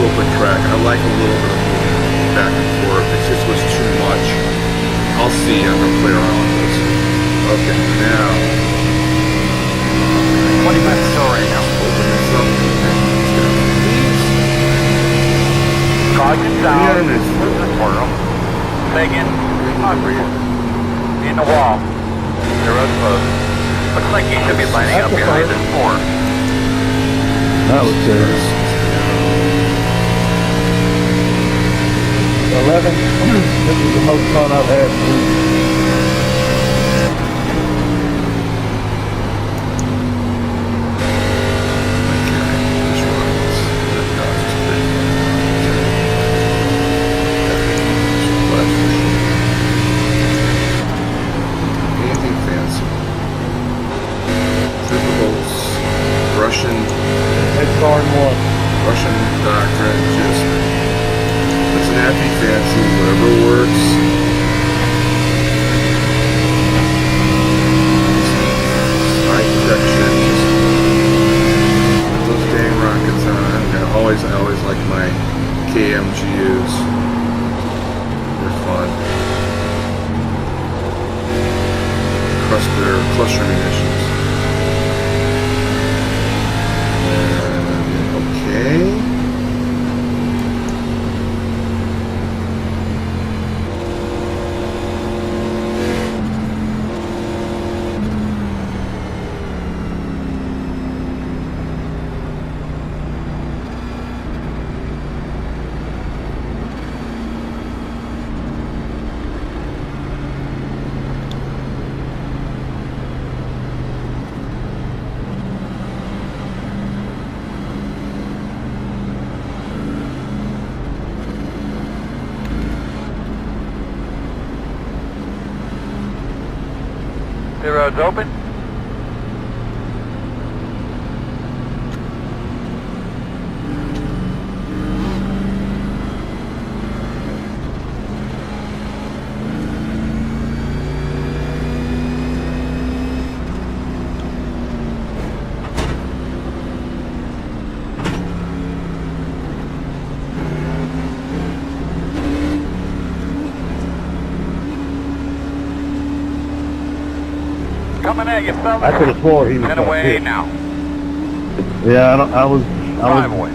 open track. I like a little bit of moving back and forth. It just was too much. I'll see. I'm gonna play around with this. Okay, now 20 minutes still right now. open this up. Caution down. Megan, in the wall. The road's closed. Looks like you should be lining up behind this 4. That was serious. 11. This is the most fun I've had. Russian doctrine, just doesn't have to be fancy, whatever works. Side projections. Put those dang rockets on. I always like my KMGUs. They're fun. Cluster munitions. Okay. The road's open. Coming at you, fella. I could have swore he was Get gonna away hit. now. Yeah, I was Driveway.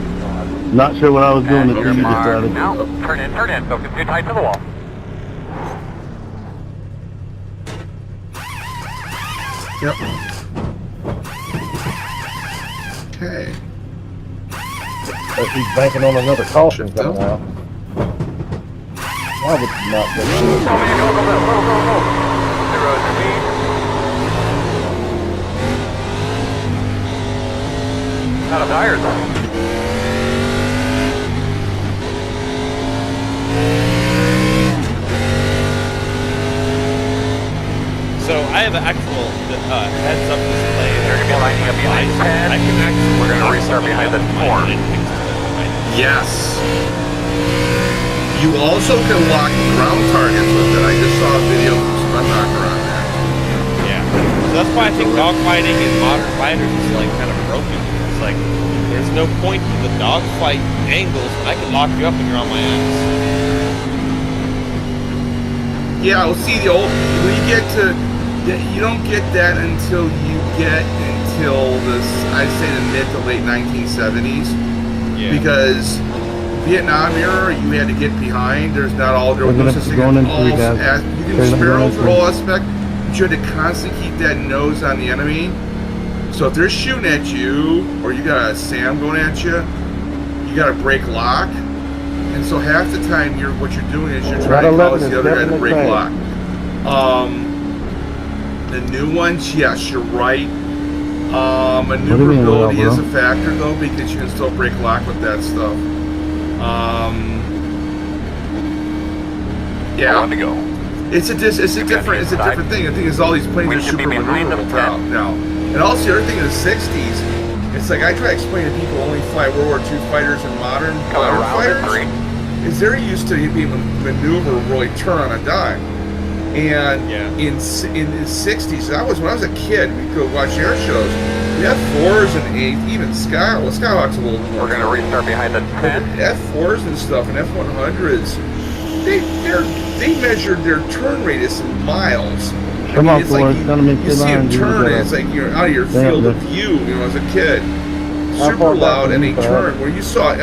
not sure what I was doing And until you're you marked. decided. Now, turn in. Don't get too tight to the wall. Yep. Okay. He's banking on another caution coming out. Why would you not go? Oh, man, go. Zero speed. Out of tires. So I have an actual heads up display. They're going to be lining up behind the pad. I can actually. We're going to restart behind the 4. Yes. You also can lock ground targets with it. I just saw a video of some knocker on that. Yeah. So that's why I think dogfighting in modern fighters is like kind of broken. It's like there's no point to the dogfight angles. I can lock you up and you're on my ass. Yeah, well, see, the old when you get to, you don't get that until this, I'd say the mid to late 1970s, because Vietnam era, you had to get behind. There was no such thing as all. You can sparrows with all aspect, but you had to constantly keep that nose on the enemy. So if they're shooting at you, or you got a SAM going at you, you got to break lock. And so half the time, what you're doing is you're trying to cause the other guy to break lock. The new ones, yes, you're right. Maneuverability is a factor though, because you can still break lock with that stuff. Yeah. I want to go. It's a different thing. The thing is, all these planes are super maneuverable now. And also, the other thing in the 60s, it's like I try to explain to people who only fly World War II fighters and modern fighters, is they're used to being maneuverable, really turn on a dime. And in the 60s, that was when I was a kid, we could watch air shows. The F4s and even Skyhawk's a little more. We're going to restart behind the 10. F4s and stuff and F100s, they measured their turn radius in miles. Come on, it's like you see a behind turn, you. and it's like you're out of your field of view, as a kid. Super loud, and they turn. Where you saw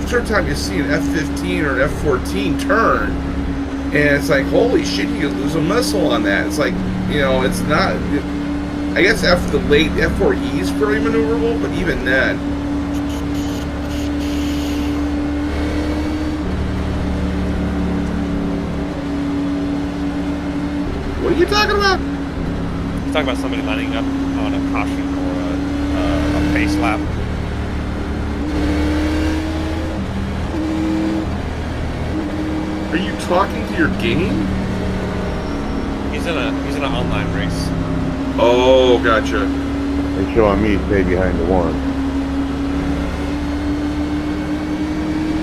certain time you see an F-15 or an F-14 turn, and it's like, holy shit, you could lose a missile on that. It's like, it's not. I guess after the late F4E is pretty maneuverable, but even then. What are you talking about? He's talking about somebody lining up on a caution or a pace lap. Are you talking to your game? He's in an online race. Oh, gotcha. They showing me stay behind the one.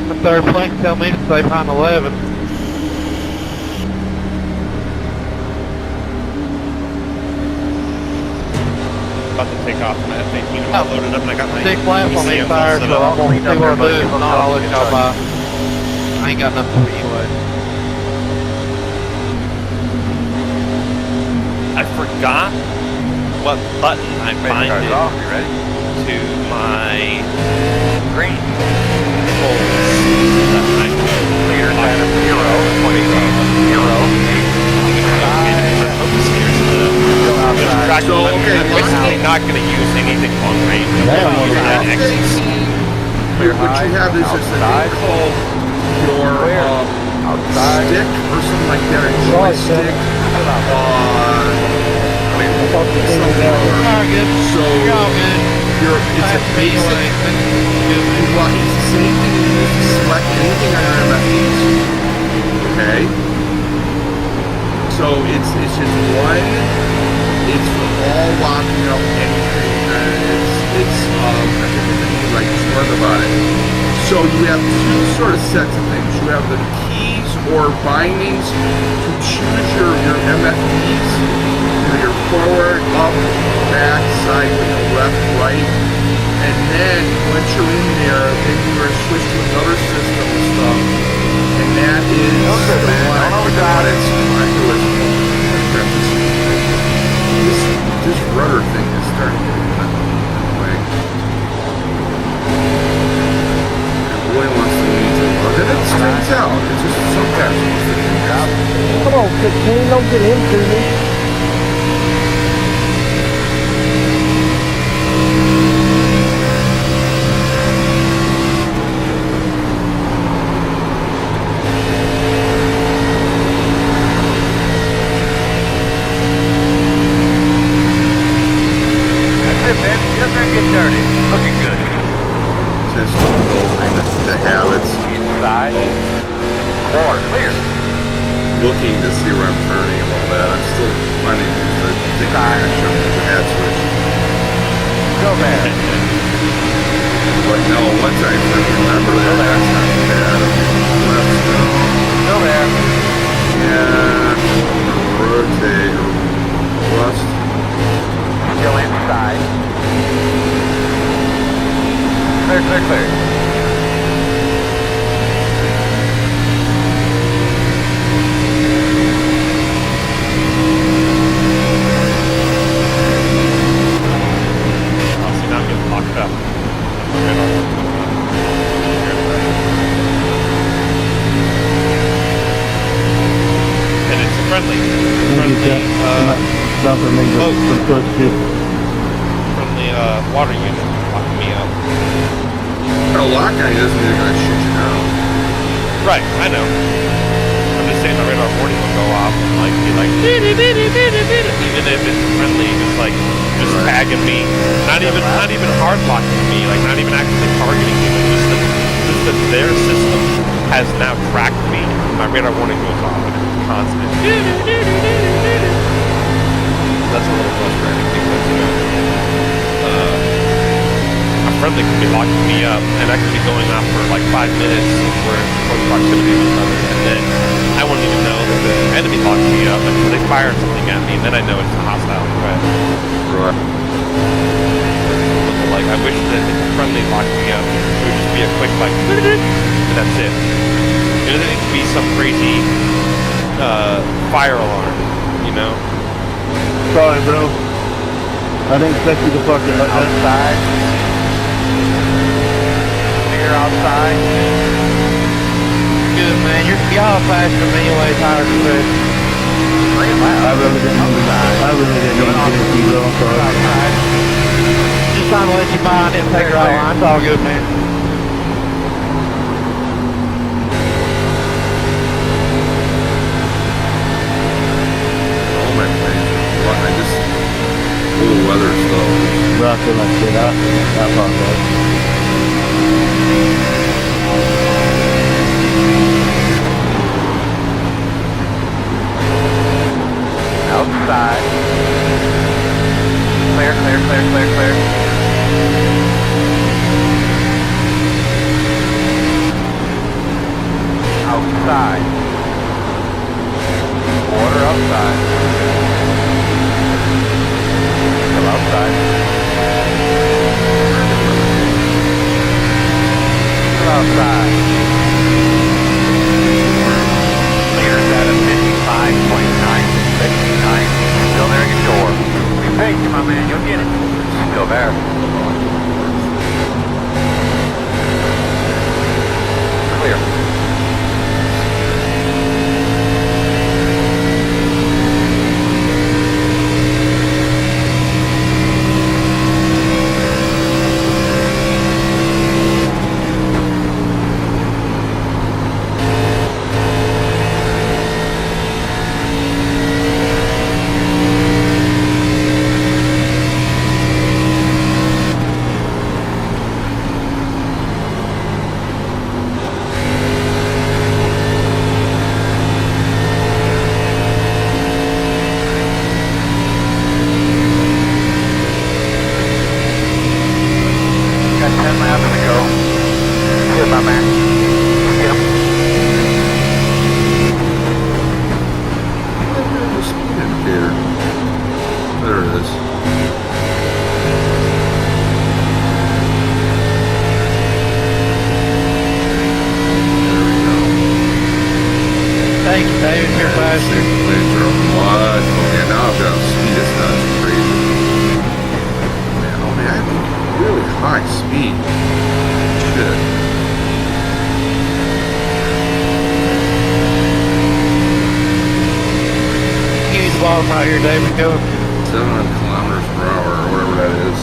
The third place tell me to stay behind 11. About to take off my F-18. I'm all loaded up and I got my 6 laps on these tires, so I'm going to see what I do. If not, I'll let y'all by. I ain't got nothing for you anyway. I forgot what button I binded to my Green. Clear Line of 0, 20, 0, 8. So, okay, I'm basically not going to use anything long range. I'm going to use that XFINITY. What you have is this thing called your stick or something like that, a joystick. So it's a basic. Well, it's the same thing you use to select anything on your MFDs. Okay. So it's just one. It's for all locking up anything. It's like just learn about it. So you have two sort of sets of things. You have the keys or bindings to choose your MFDs. Your forward, up, back, sideways, left, right. And then once you're in there, then you're going to switch to another system and stuff. And that is the one this rudder thing is starting to get anyway. It really wants to lead to it. Then it straightens out. It's just sometimes Come on, 15, don't get into me. Get dirty. Looking good. just the habits. Side. 4, clear. Looking to see where I'm turning and all that. I'm still finding the thing action with the head switch. Go back. But no, once I remember that, that's not bad. Go there. Yeah. Rotate. Rust. Still inside. Clear, clear, clear. See, now I'm getting locked up. And it's friendly. Friendly water unit locking me up. A lock guy doesn't mean they're going to shoot you down. Right, I know. I'm just saying my radar warning will go off and like be like even if it's friendly, just tagging me. Not even hard locking me, like not even actually targeting me, but just that their system has now tracked me. My radar warning goes off and it's constant. That's a little frustrating because a friendly could be locking me up and I could be going off for like 5 minutes where close proximity was coming, and then I wouldn't even know that the enemy friendly locks me up. Like, they fire something at me, and then I know it's a hostile threat. Right. Like, I wish that if a friendly locked me up, it would just be a quick, like, and that's it. It doesn't need to be some crazy fire alarm, you know? Sorry, bro. I didn't expect you to fucking let that. Outside. Clear outside. Good, man. Y'all faster than me anyway, Tyler. Good. I really didn't mean to get it to you, though. I'm sorry. Outside. Just trying to let you by. I didn't take her out line. It's all good, man. Oh, my man. Well, I just... Cool weather stuff. Bro, I feel like shit. I apologize. Outside. Clear, clear, clear, clear, clear. Outside. Water outside. Still outside. Still outside. Clear's at a 55.9. 69, still there, get your door. Thank you, my man, you'll get it. Still there. Clear. Out here, David, go. 700 kilometers per hour, or whatever that is.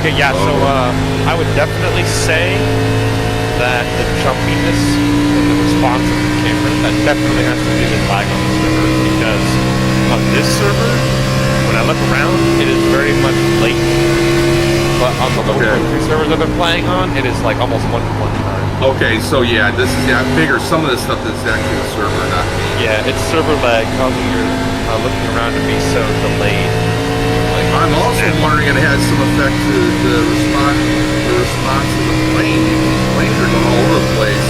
Okay, yeah, so I would definitely say that the jumpiness and the response of the camera, that definitely has to do with lag on the server, because on this server, when I look around, it is very much late. But on the local servers I've been playing on, it is like almost 1-to-1 time. Okay, so yeah, this is, I figure some of this stuff is actually the server, not me. Yeah, it's server lag causing your looking around to be so delayed. I'm also wondering if it has some effect to the response to the plane. These planes are going all over the place.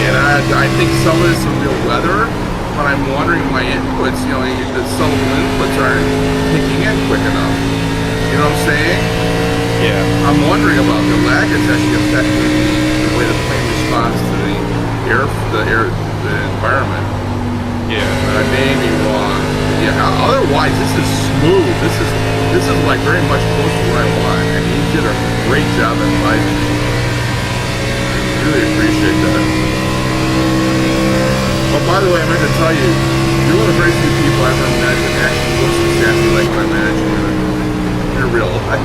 And I think some of this is real weather, but I'm wondering my inputs, you know, the some inputs aren't picking in quick enough. You know what I'm saying? Yeah. I'm wondering about the lag is actually affecting the way the plane responds to the environment. Yeah. But I may be wrong. Yeah, otherwise this is smooth. This is like very much close to where I want. I mean, you did a great job in life. Really appreciate that. Oh, by the way, I meant to tell you, you're one of the very few people I've ever met that actually looks exactly like my manager in real life.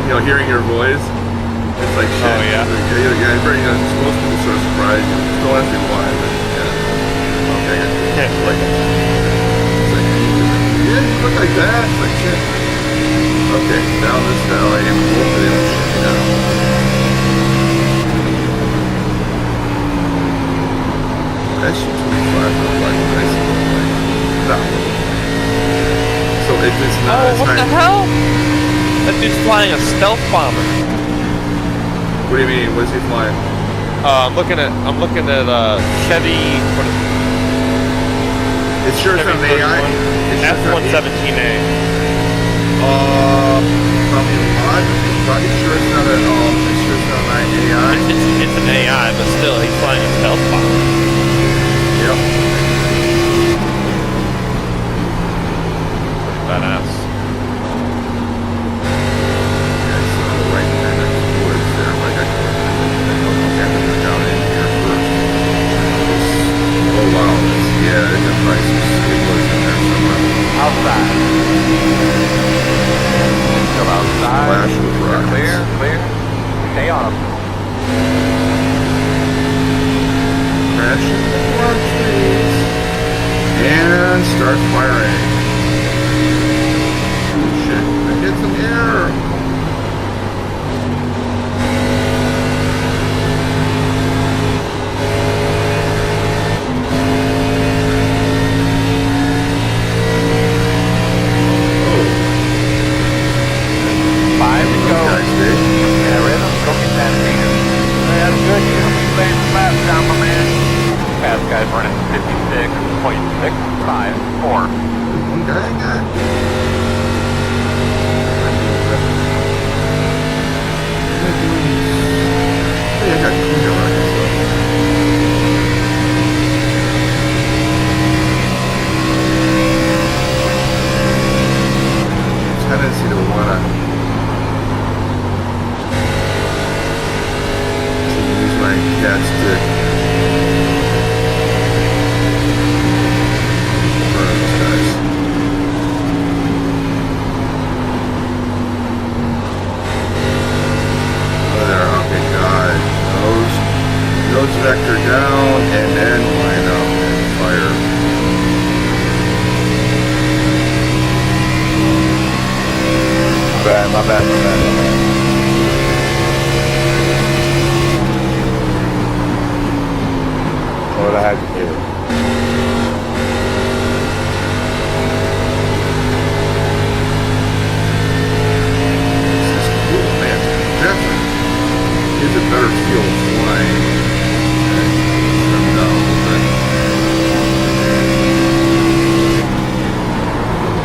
You know, hearing your voice, it's like shit. Oh, yeah? Yeah, very, most people sort of surprise you. Don't ask me why, but yeah. Okay, it's like, yeah, you look like that. It's like shit. Okay, down this valley, and hopefully they don't shut me down. Actually, 25 look like a nice little thing. No. So it's not. Oh, it's what not, the hell? That dude's flying a stealth bomber. What do you mean? What is he flying? I'm looking at Chevy. What is it? It's sure it's not an AI. F-117A. Probably not. Probably sure it's not an. It's sure it's not an AI. It's an AI, but still, he's flying a stealth bomber. Yep. Badass. Yeah, so right there next to the woods there, like I have to go down in here first. Oh wow, yeah, there's a price of woods in there somewhere. Outside. Still outside. Flash with rockets. Clear. Stay on them. Crash into more trees. And start firing. Oh shit, I hit some air. Five to go. Nice, Dave. Yeah, rhythm. Go get that meter. That's good. You're playing fast down, my man. Fast guy's running 56.654. One guy I got. Hey, I got cleaner rockets though. Tendency to wanna use my cat stick. Burn those guys. Oh, there. Okay, God. Nose vector down, and then line up and fire. My bad. What I had to do. This is cool, man. Definitely gives a better feel of flying. No, but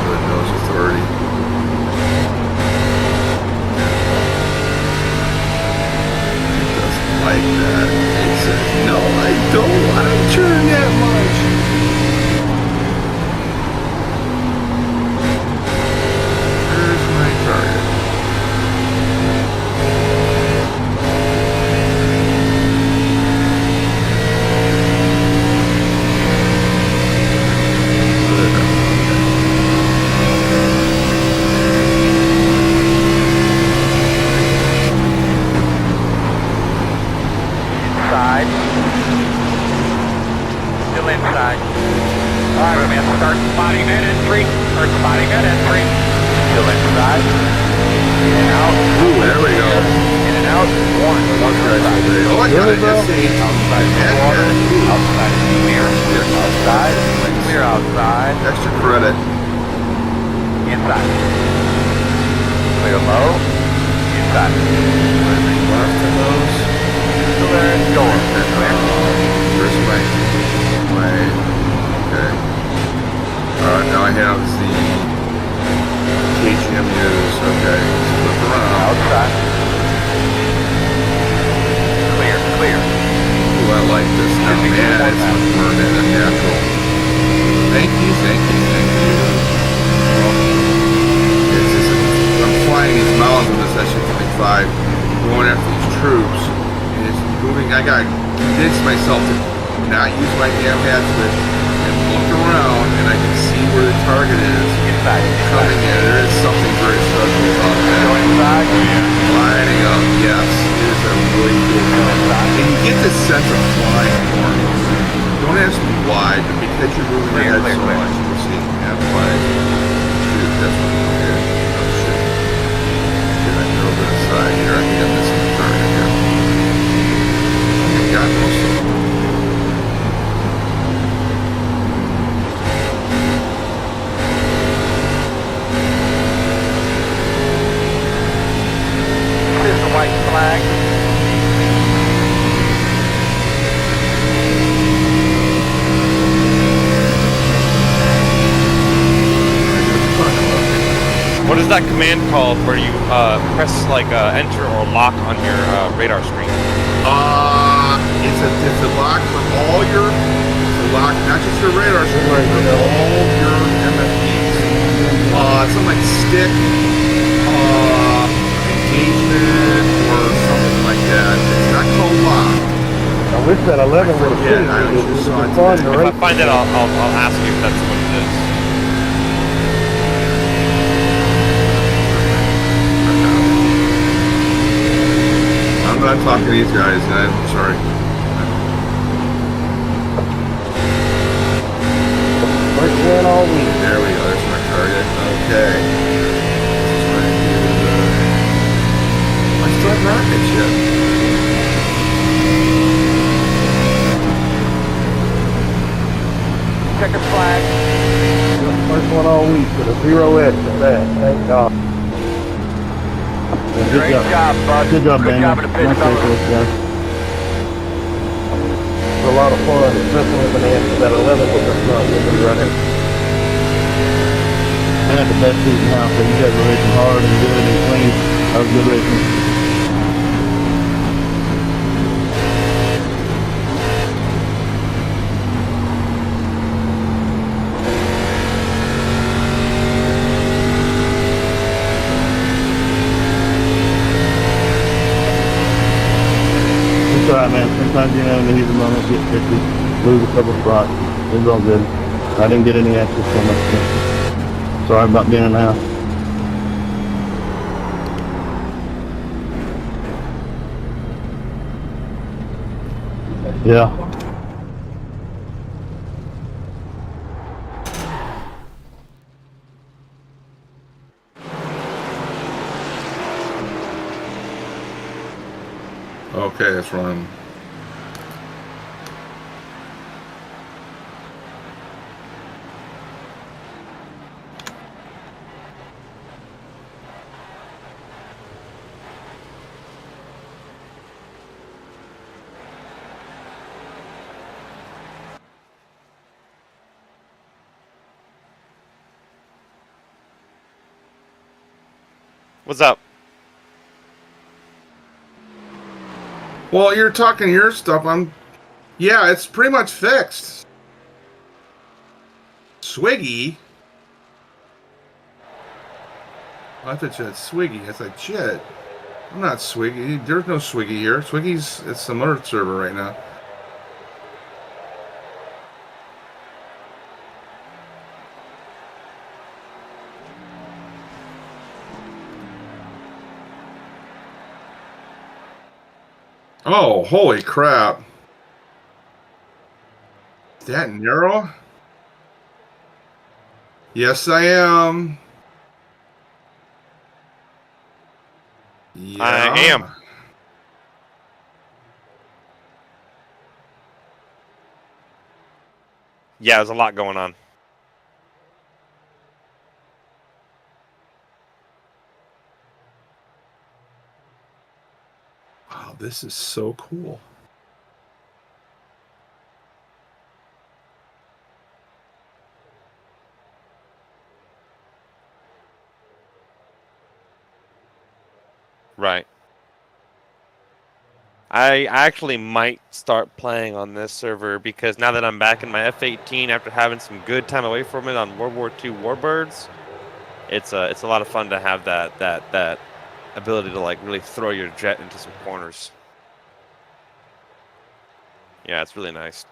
good nose authority. It doesn't like that. It says, no, I don't want to turn that much. There's my target. Inside. Still inside. Alright, man. Start spotting at entry. Still inside. In and out. Ooh, there we go. In and out. One Guy's side. over there. Oh, I got Really, it. bro? Yes, see. Outside water. Outside clear. Outside. Clear outside. Extra credit. Inside. Clear low. Inside. Left of those. Clear door. Where's my... Okay. Now I have the KGMUs. Okay. Flip around. Outside. Clear. Ooh, I like this now. Man, it's much more natural. Thank you. hillside, going after these troops, and it's moving. I got to convince myself to not use my damn hatchlet and look around, and I can see where the target is coming in. There is something very special about that. Lining up, yes, it is a really cool feeling. And you get this sense of flying corners. Don't ask me why, but because you're moving your head so much, you see, yeah, flying. Shoot, that's what I'm doing. Oh, shit. Shit, I go to the side here. I think I'm missing the target here. I got most of them. Here's the white flag. What is that command called where you press like enter or lock on your radar screen? It's a lock for all your, it's a lock, not just your radar screen, but for all your MFPs. Something like stick, engagement, or something like that. It's not called lock. I wish that 11 would have Yeah, been I was just on fun to If race. I find it, I'll ask you if that's what it is. I'm not talking to these guys, I'm sorry. First win all week. There we go, there's my target. Okay. I still have rockets yet. Checkered flag. First one all week with a 0S at that. Thank God. Yeah, Great job, bud. Good job, Good Daniel. job at the pit Nice stop. race, guys. It was a lot of fun, especially when they had that 11 with the front when we were running. I had the best seat in the house, so you guys were racing hard and good and clean. That was good racing. It's alright, man. Sometimes, you know, in the heat of the moment, get 50, lose a couple spots. It's all good. I didn't get any access so much. Sorry about being in the house. Yeah. Okay, let's run. What's up? Well, you're talking your stuff. Yeah, it's pretty much fixed. Swiggy. I thought you said Swiggy. It's like, shit. I'm not Swiggy. There's no Swiggy here. Swiggy's, it's some other server right now. Oh, holy crap. That narrow? Yes, I am. Yeah. I am. Yeah, there's a lot going on. Wow, this is so cool. Right. I actually might start playing on this server because now that I'm back in my F-18 after having some good time away from it on World War II Warbirds, it's a lot of fun to have that ability to like really throw your jet into some corners. Yeah, it's really nice.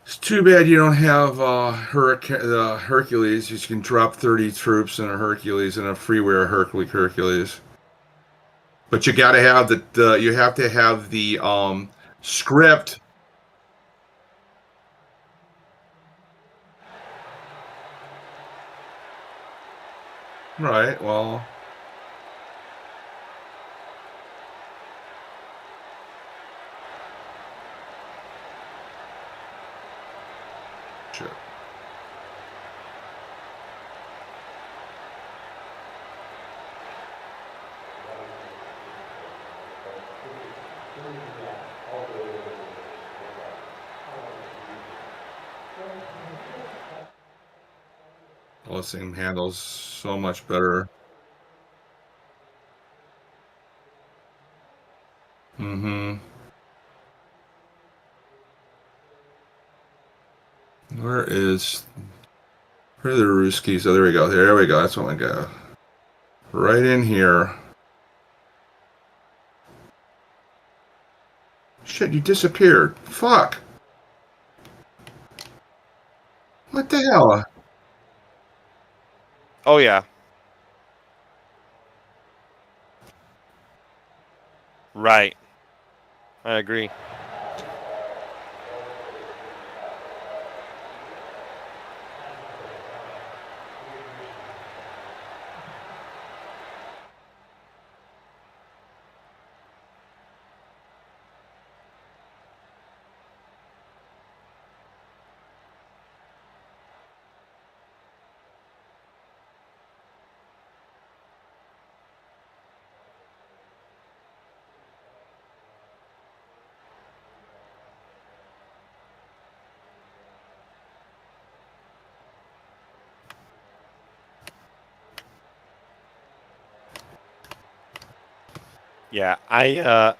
It's too bad you don't have the Hercules. You can drop 30 troops in a Hercules and a freeware Hercules. But you got to have you have to have the script. Right. Well. Shit. This thing handles so much better. Mm-hmm. Where are the Ruskies? Oh, there we go. There we go. That's what we got. Right in here. Shit, you disappeared. Fuck. What the hell? Oh yeah. Right. I agree. Yeah, I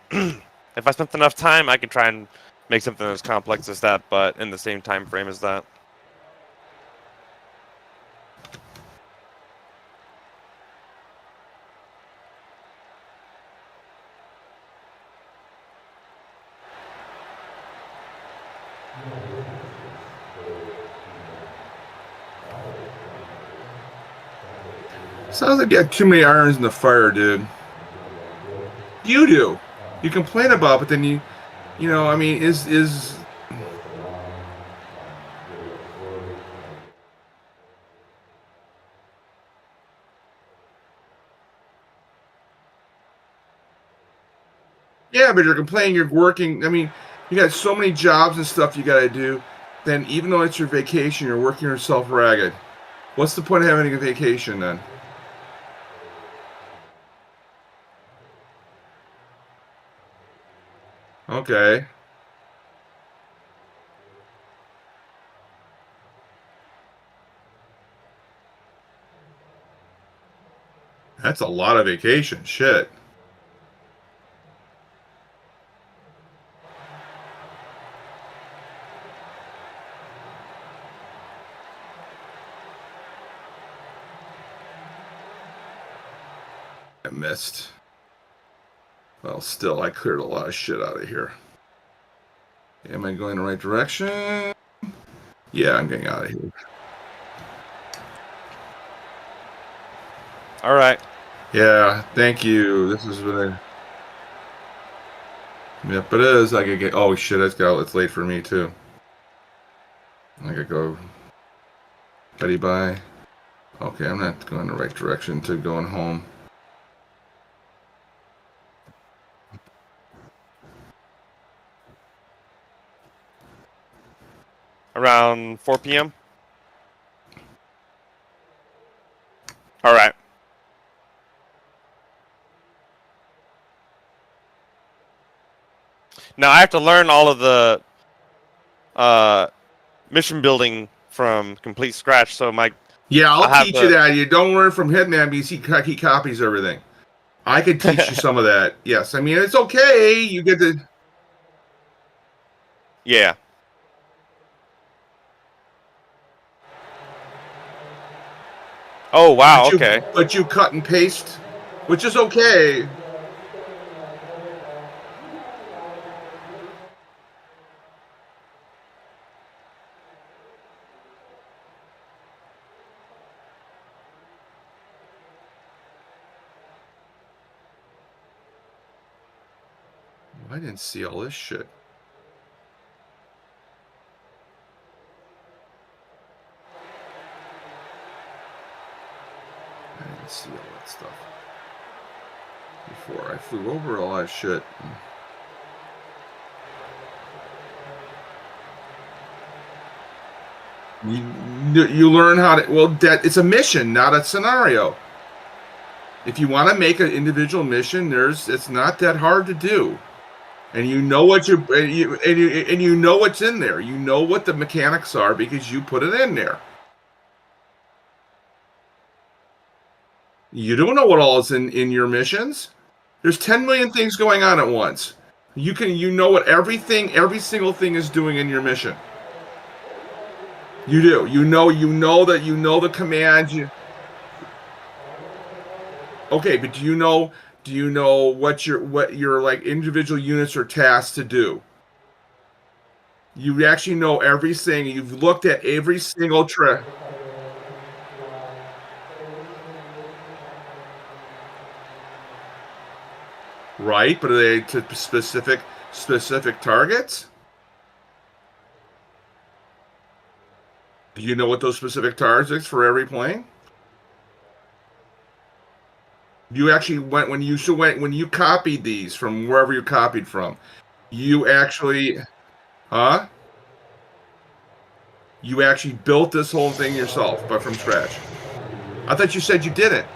if I spent enough time, I could try and make something as complex as that, but in the same time frame as that. Sounds like you got too many irons in the fire, dude. You do. You complain about it, but then you know, I mean, is yeah, but you're complaining. You're working. I mean, you got so many jobs and stuff you got to do. Then even though it's your vacation, you're working yourself ragged. What's the point of having a vacation then? Okay. That's a lot of vacation. Shit. I missed. Well, still, I cleared a lot of shit out of here. Am I going the right direction? Yeah, I'm getting out of here. All right. Yeah, thank you. This has been a... Yep, it is. I could get... Oh, shit, it's late for me, too. I could go... Betty bye. Okay, I'm not going the right direction to going home. Around 4 p.m. All right. Now I have to learn all of the mission building from complete scratch. So Yeah, I'll teach you that. You don't learn from Hitman because he copies everything. I could teach you some of that. Yes, I mean, it's okay. You get to... Yeah. Oh wow. But you, Okay. but you cut and paste, which is okay. I didn't see all this shit. I didn't see all that stuff before. I flew over all that shit. You learn how to, well, that it's a mission, not a scenario. If you want to make an individual mission, it's not that hard to do. And you know what you know what's in there. You know what the mechanics are because you put it in there. You don't know what all is in your missions. There's 10 million things going on at once. You know what every single thing is doing in your mission. You do. You know the commands. Okay, but do you know what your like individual units are tasked to do? You actually know everything. You've looked at every single trick. Right, but are they to specific targets? Do you know what those specific targets for every plane? You actually went when you copied these from wherever you copied from. You actually, huh? You actually built this whole thing yourself, but from scratch. I thought you said you didn't.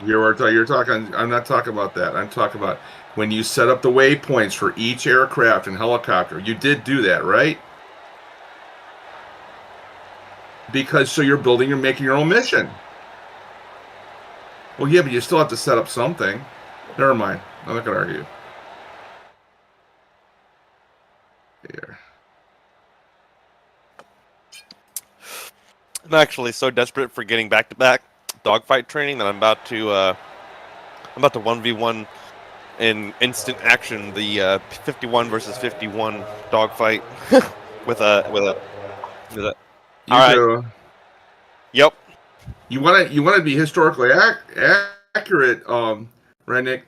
You're talking. I'm not talking about that. I'm talking about when you set up the waypoints for each aircraft and helicopter. You did do that, right? Because so you're making your own mission. Well, yeah, but you still have to set up something. Never mind. I'm not gonna argue. Here. I'm actually so desperate for getting back-to-back dogfight training that I'm about to 1v1 in instant action the 51 versus 51 dogfight with a. You All right. do. Yep. You want to be historically accurate, Rennick.